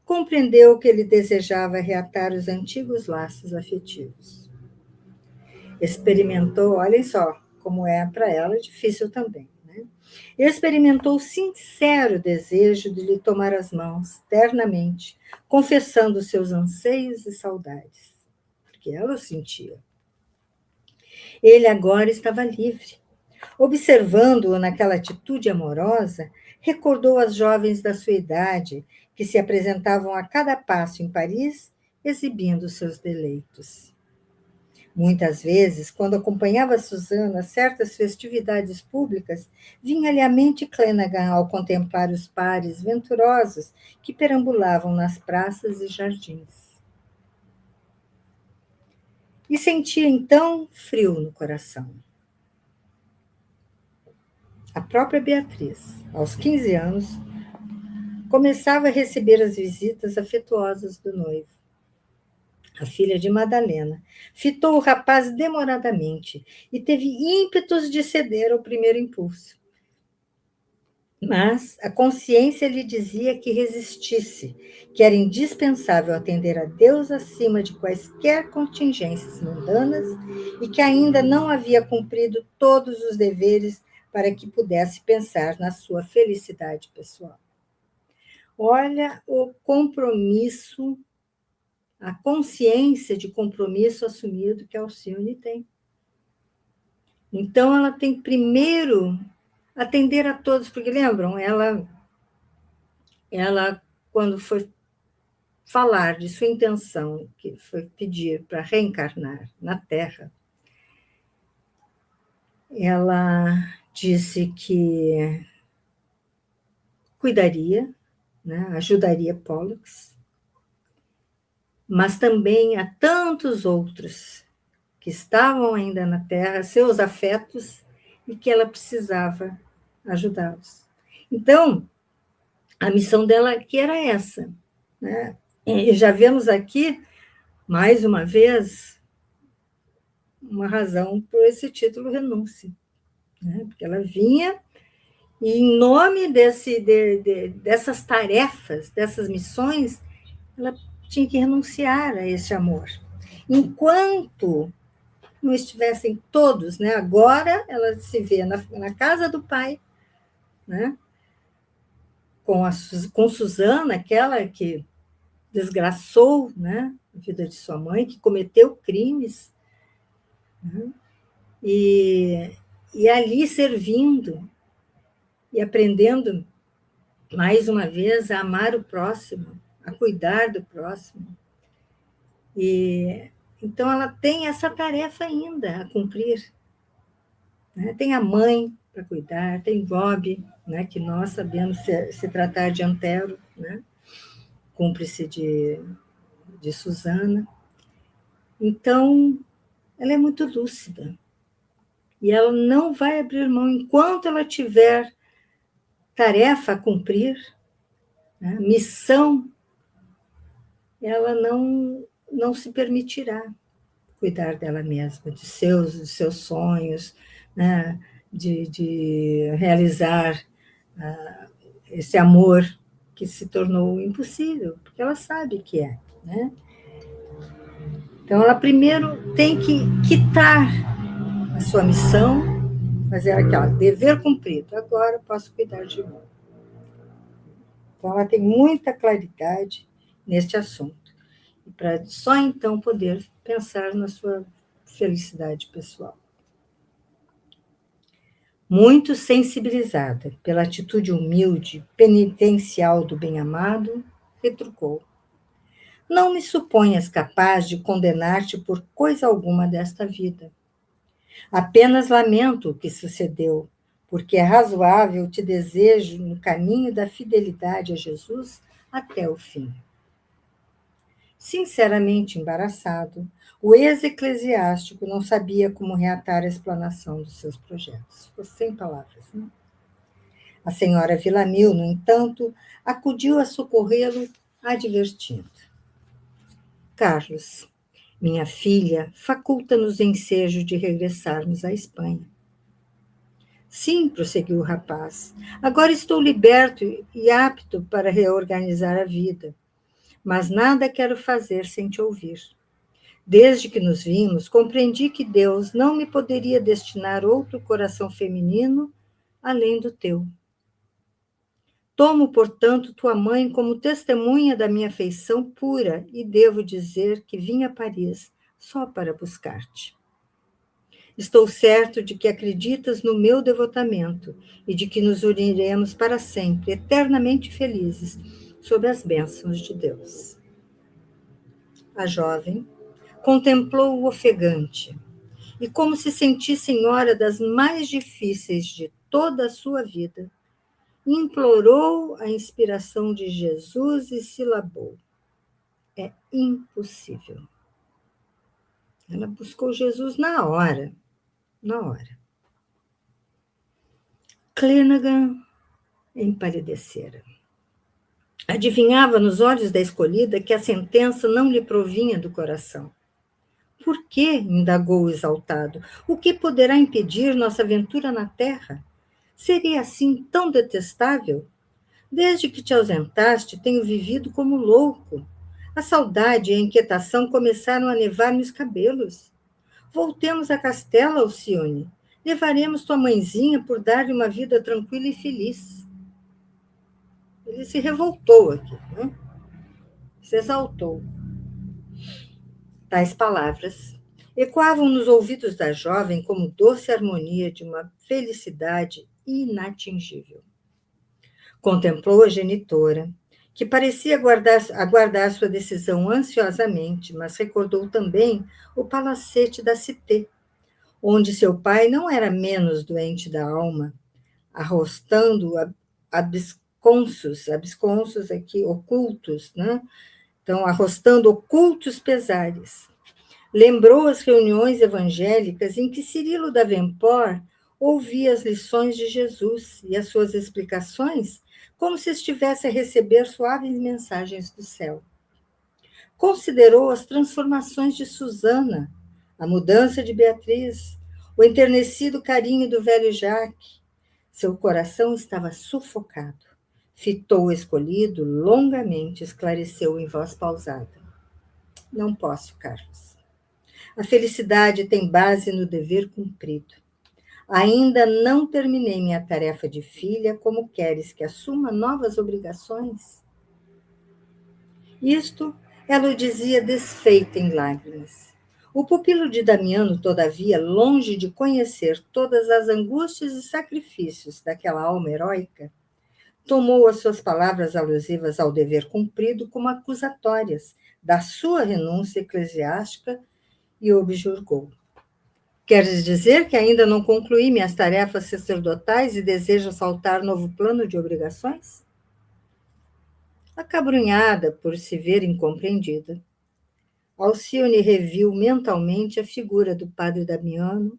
compreendeu que ele desejava reatar os antigos laços afetivos. Experimentou, olhem só, como é para ela difícil também, né? Experimentou o sincero desejo de lhe tomar as mãos, ternamente, confessando seus anseios e saudades, porque ela o sentia. Ele agora estava livre. Observando-o naquela atitude amorosa, recordou as jovens da sua idade, que se apresentavam a cada passo em Paris, exibindo seus deleitos. Muitas vezes, quando acompanhava Susana a certas festividades públicas, vinha-lhe à mente Clenaghan ao contemplar os pares venturosos que perambulavam nas praças e jardins. E sentia então frio no coração. A própria Beatriz, aos 15 anos, começava a receber as visitas afetuosas do noivo. A filha de Madalena fitou o rapaz demoradamente e teve ímpetos de ceder ao primeiro impulso. Mas a consciência lhe dizia que resistisse, que era indispensável atender a Deus acima de quaisquer contingências mundanas e que ainda não havia cumprido todos os deveres para que pudesse pensar na sua felicidade pessoal. Olha o compromisso, a consciência de compromisso assumido que a Alcione tem. Então, ela tem primeiro atender a todos, porque lembram, ela quando foi falar de sua intenção, que foi pedir para reencarnar na Terra, ela disse que cuidaria, né, ajudaria Pollux, mas também a tantos outros que estavam ainda na Terra, seus afetos, e que ela precisava ajudá-los. Então, a missão dela aqui era essa, né? E já vemos aqui, mais uma vez, uma razão por esse título renúncia, né? Porque ela vinha e, em nome dessas tarefas, dessas missões, ela tinha que renunciar a esse amor. Enquanto não estivessem todos, né? Agora ela se vê na casa do pai, né? Com Suzana, aquela que desgraçou, né, a vida de sua mãe, que cometeu crimes, né? E ali servindo e aprendendo, mais uma vez, a amar o próximo, a cuidar do próximo. E então ela tem essa tarefa ainda a cumprir, né? Tem a mãe para cuidar, tem Bob, né, que nós sabemos se tratar de Antero, né, cúmplice de Suzana. Então, ela é muito lúcida. E ela não vai abrir mão enquanto ela tiver tarefa a cumprir, né, missão, ela não se permitirá cuidar dela mesma, de seus sonhos, né, de realizar esse amor que se tornou impossível, porque ela sabe que é, né? Então, ela primeiro tem que quitar a sua missão, fazer aquela, dever cumprido, agora posso cuidar de mim. Então, ela tem muita claridade neste assunto, para só então poder pensar na sua felicidade pessoal. Muito sensibilizada pela atitude humilde, penitencial do bem-amado, retrucou: não me suponhas capaz de condenar-te por coisa alguma desta vida. Apenas lamento o que sucedeu, porque é razoável te desejo no caminho da fidelidade a Jesus até o fim. Sinceramente embaraçado, o ex-eclesiástico não sabia como reatar a explanação dos seus projetos. Ficou sem palavras, né? A senhora Villamil, no entanto, acudiu a socorrê-lo, advertindo: Carlos, minha filha, faculta-nos ensejo de regressarmos à Espanha. Sim, prosseguiu o rapaz, agora estou liberto e apto para reorganizar a vida, mas nada quero fazer sem te ouvir. Desde que nos vimos, compreendi que Deus não me poderia destinar outro coração feminino além do teu. Tomo, portanto, tua mãe como testemunha da minha afeição pura e devo dizer que vim a Paris só para buscar-te. Estou certo de que acreditas no meu devotamento e de que nos uniremos para sempre, eternamente felizes, sob as bênçãos de Deus. A jovem contemplou o ofegante e, como se sentisse senhora das mais difíceis de toda a sua vida, implorou a inspiração de Jesus e silabou: é impossível. Ela buscou Jesus na hora. Clenaghan empalidecera. Adivinhava nos olhos da escolhida que a sentença não lhe provinha do coração. Por quê? Indagou o exaltado. O que poderá impedir nossa aventura na terra? Seria assim tão detestável? Desde que te ausentaste, tenho vivido como louco. A saudade e a inquietação começaram a nevar-me os cabelos. Voltemos a Castela, Alcione. Levaremos tua mãezinha por dar-lhe uma vida tranquila e feliz. Ele se revoltou aqui, né? Se exaltou. Tais palavras ecoavam nos ouvidos da jovem como doce harmonia de uma felicidade inatingível. Contemplou a genitora, que parecia aguardar sua decisão ansiosamente, mas recordou também o palacete da Cité, onde seu pai não era menos doente da alma, arrostando absconsos aqui, ocultos, né? Então, arrostando ocultos pesares. Lembrou as reuniões evangélicas em que Cirilo da Vempor ouvia as lições de Jesus e as suas explicações como se estivesse a receber suaves mensagens do céu. Considerou as transformações de Susana, a mudança de Beatriz, o enternecido carinho do velho Jacques. Seu coração estava sufocado. Fitou o escolhido, longamente esclareceu em voz pausada. Não posso, Carlos. A felicidade tem base no dever cumprido. Ainda não terminei minha tarefa de filha, como queres que assuma novas obrigações? Isto ela o dizia desfeita em lágrimas. O pupilo de Damiano, todavia, longe de conhecer todas as angústias e sacrifícios daquela alma heróica, tomou as suas palavras alusivas ao dever cumprido como acusatórias da sua renúncia eclesiástica e objurgou. Queres dizer que ainda não concluí minhas tarefas sacerdotais e desejas saltar novo plano de obrigações? Acabrunhada por se ver incompreendida, Alcione reviu mentalmente a figura do padre Damiano,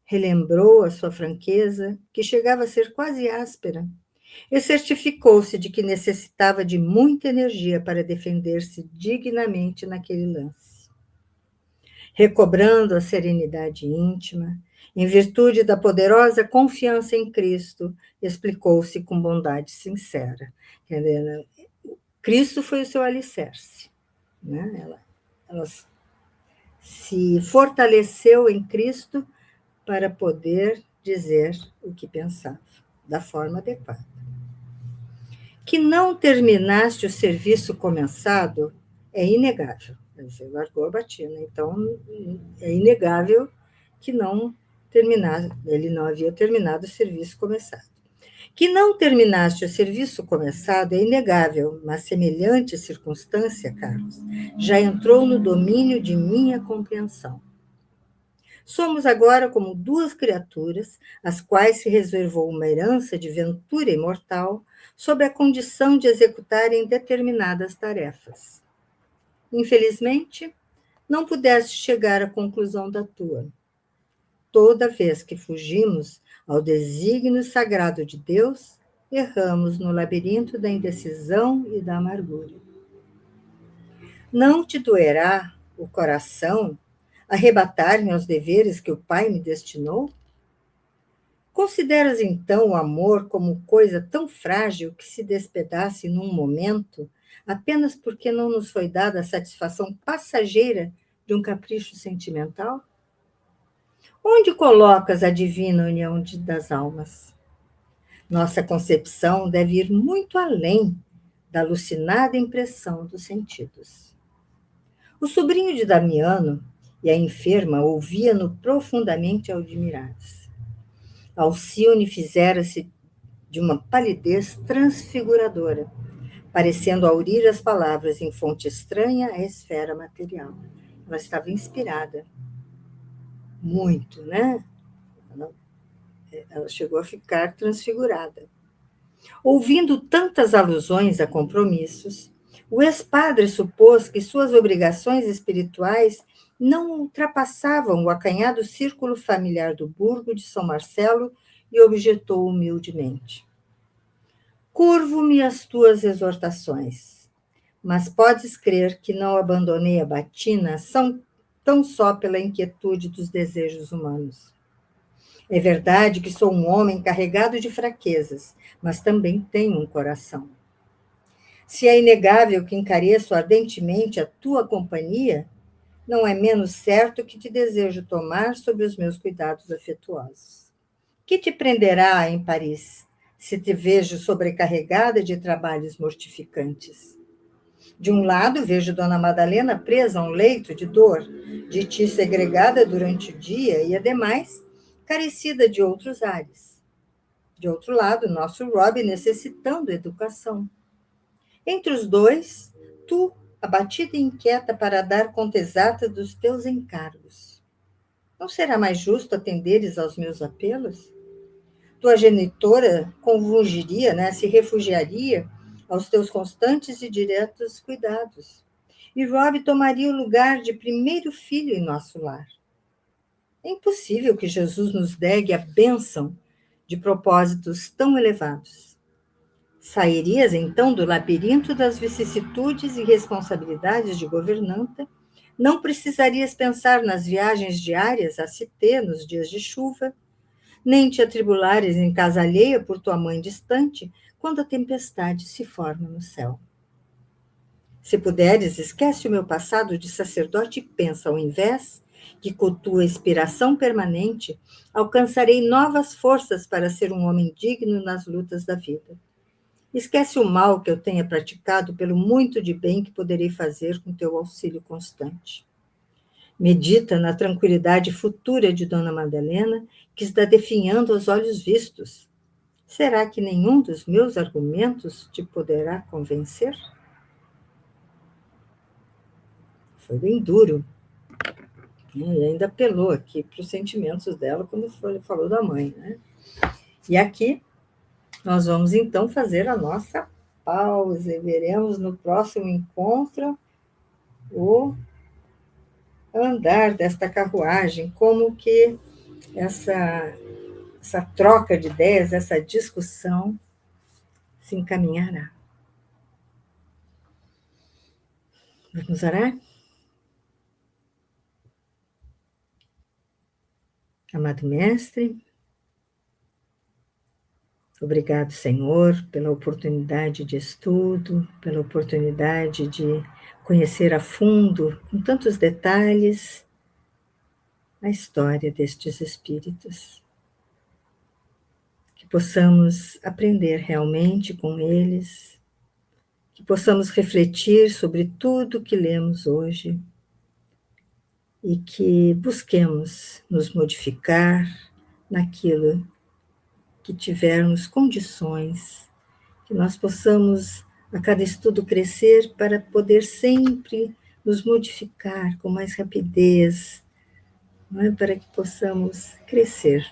relembrou a sua franqueza, que chegava a ser quase áspera, e certificou-se de que necessitava de muita energia para defender-se dignamente naquele lance. Recobrando a serenidade íntima, em virtude da poderosa confiança em Cristo, explicou-se com bondade sincera. Cristo foi o seu alicerce, né? Ela se fortaleceu em Cristo para poder dizer o que pensava, da forma adequada. Que não terminaste o serviço começado é inegável. Você largou a batina, então é inegável que ele não havia terminado o serviço começado. Que não terminaste o serviço começado é inegável, mas semelhante circunstância, Carlos, já entrou no domínio de minha compreensão. Somos agora como duas criaturas, às quais se reservou uma herança de ventura imortal, sob a condição de executarem determinadas tarefas. Infelizmente, não pudeste chegar à conclusão da tua. Toda vez que fugimos ao desígnio sagrado de Deus, erramos no labirinto da indecisão e da amargura. Não te doerá o coração arrebatar-me aos deveres que o Pai me destinou? Consideras então o amor como coisa tão frágil que se despedace num momento, apenas porque não nos foi dada a satisfação passageira de um capricho sentimental? Onde colocas a divina união das almas? Nossa concepção deve ir muito além da alucinada impressão dos sentidos. O sobrinho de Damiano e a enferma ouvia-no profundamente admirados. Alcione fizera-se de uma palidez transfiguradora, parecendo aurir as palavras em fonte estranha à esfera material. Ela estava inspirada. Muito, né? Ela chegou a ficar transfigurada. Ouvindo tantas alusões a compromissos, o ex-padre supôs que suas obrigações espirituais não ultrapassavam o acanhado círculo familiar do burgo de São Marcelo e objetou humildemente. Curvo-me às tuas exortações, mas podes crer que não abandonei a batina tão só pela inquietude dos desejos humanos. É verdade que sou um homem carregado de fraquezas, mas também tenho um coração. Se é inegável que encareço ardentemente a tua companhia, não é menos certo que te desejo tomar sob os meus cuidados afetuosos. Que te prenderá em Paris, se te vejo sobrecarregada de trabalhos mortificantes? De um lado, vejo Dona Madalena presa a um leito de dor, de ti segregada durante o dia e, ademais, carecida de outros ares. De outro lado, nosso Rob necessitando educação. Entre os dois, tu, abatida e inquieta para dar conta exata dos teus encargos. Não será mais justo atenderes aos meus apelos? Tua genitora convulgiria, né, se refugiaria aos teus constantes e diretos cuidados. E Rob tomaria o lugar de primeiro filho em nosso lar. É impossível que Jesus nos negue a bênção de propósitos tão elevados. Sairias, então, do labirinto das vicissitudes e responsabilidades de governanta, não precisarias pensar nas viagens diárias a Cité nos dias de chuva, nem te atribulares em casa alheia por tua mãe distante, quando a tempestade se forma no céu. Se puderes, esquece o meu passado de sacerdote e pensa, ao invés, que com tua inspiração permanente alcançarei novas forças para ser um homem digno nas lutas da vida. Esquece o mal que eu tenha praticado pelo muito de bem que poderei fazer com teu auxílio constante. Medita na tranquilidade futura de Dona Madalena, que está definhando aos olhos vistos. Será que nenhum dos meus argumentos te poderá convencer? Foi bem duro, né? E ainda apelou aqui para os sentimentos dela quando falou da mãe, né? E aqui nós vamos então fazer a nossa pausa e veremos no próximo encontro o andar desta carruagem, como que essa troca de ideias, essa discussão se encaminhará. Vamos orar? Amado Mestre, obrigado, Senhor, pela oportunidade de estudo, pela oportunidade de conhecer a fundo, com tantos detalhes, a história destes espíritos. Que possamos aprender realmente com eles, que possamos refletir sobre tudo que lemos hoje e que busquemos nos modificar naquilo que tivermos condições, que nós possamos a cada estudo crescer para poder sempre nos modificar com mais rapidez, não é? Para que possamos crescer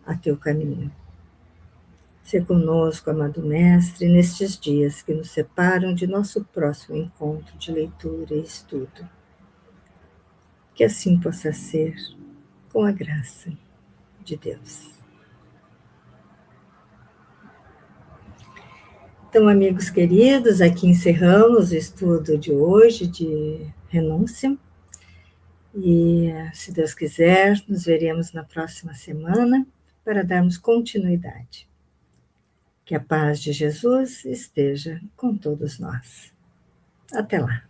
a teu caminho. Ser conosco, amado Mestre, nestes dias que nos separam de nosso próximo encontro de leitura e estudo. Que assim possa ser, com a graça de Deus. Então, amigos queridos, aqui encerramos o estudo de hoje de renúncia. E, se Deus quiser, nos veremos na próxima semana para darmos continuidade. Que a paz de Jesus esteja com todos nós. Até lá.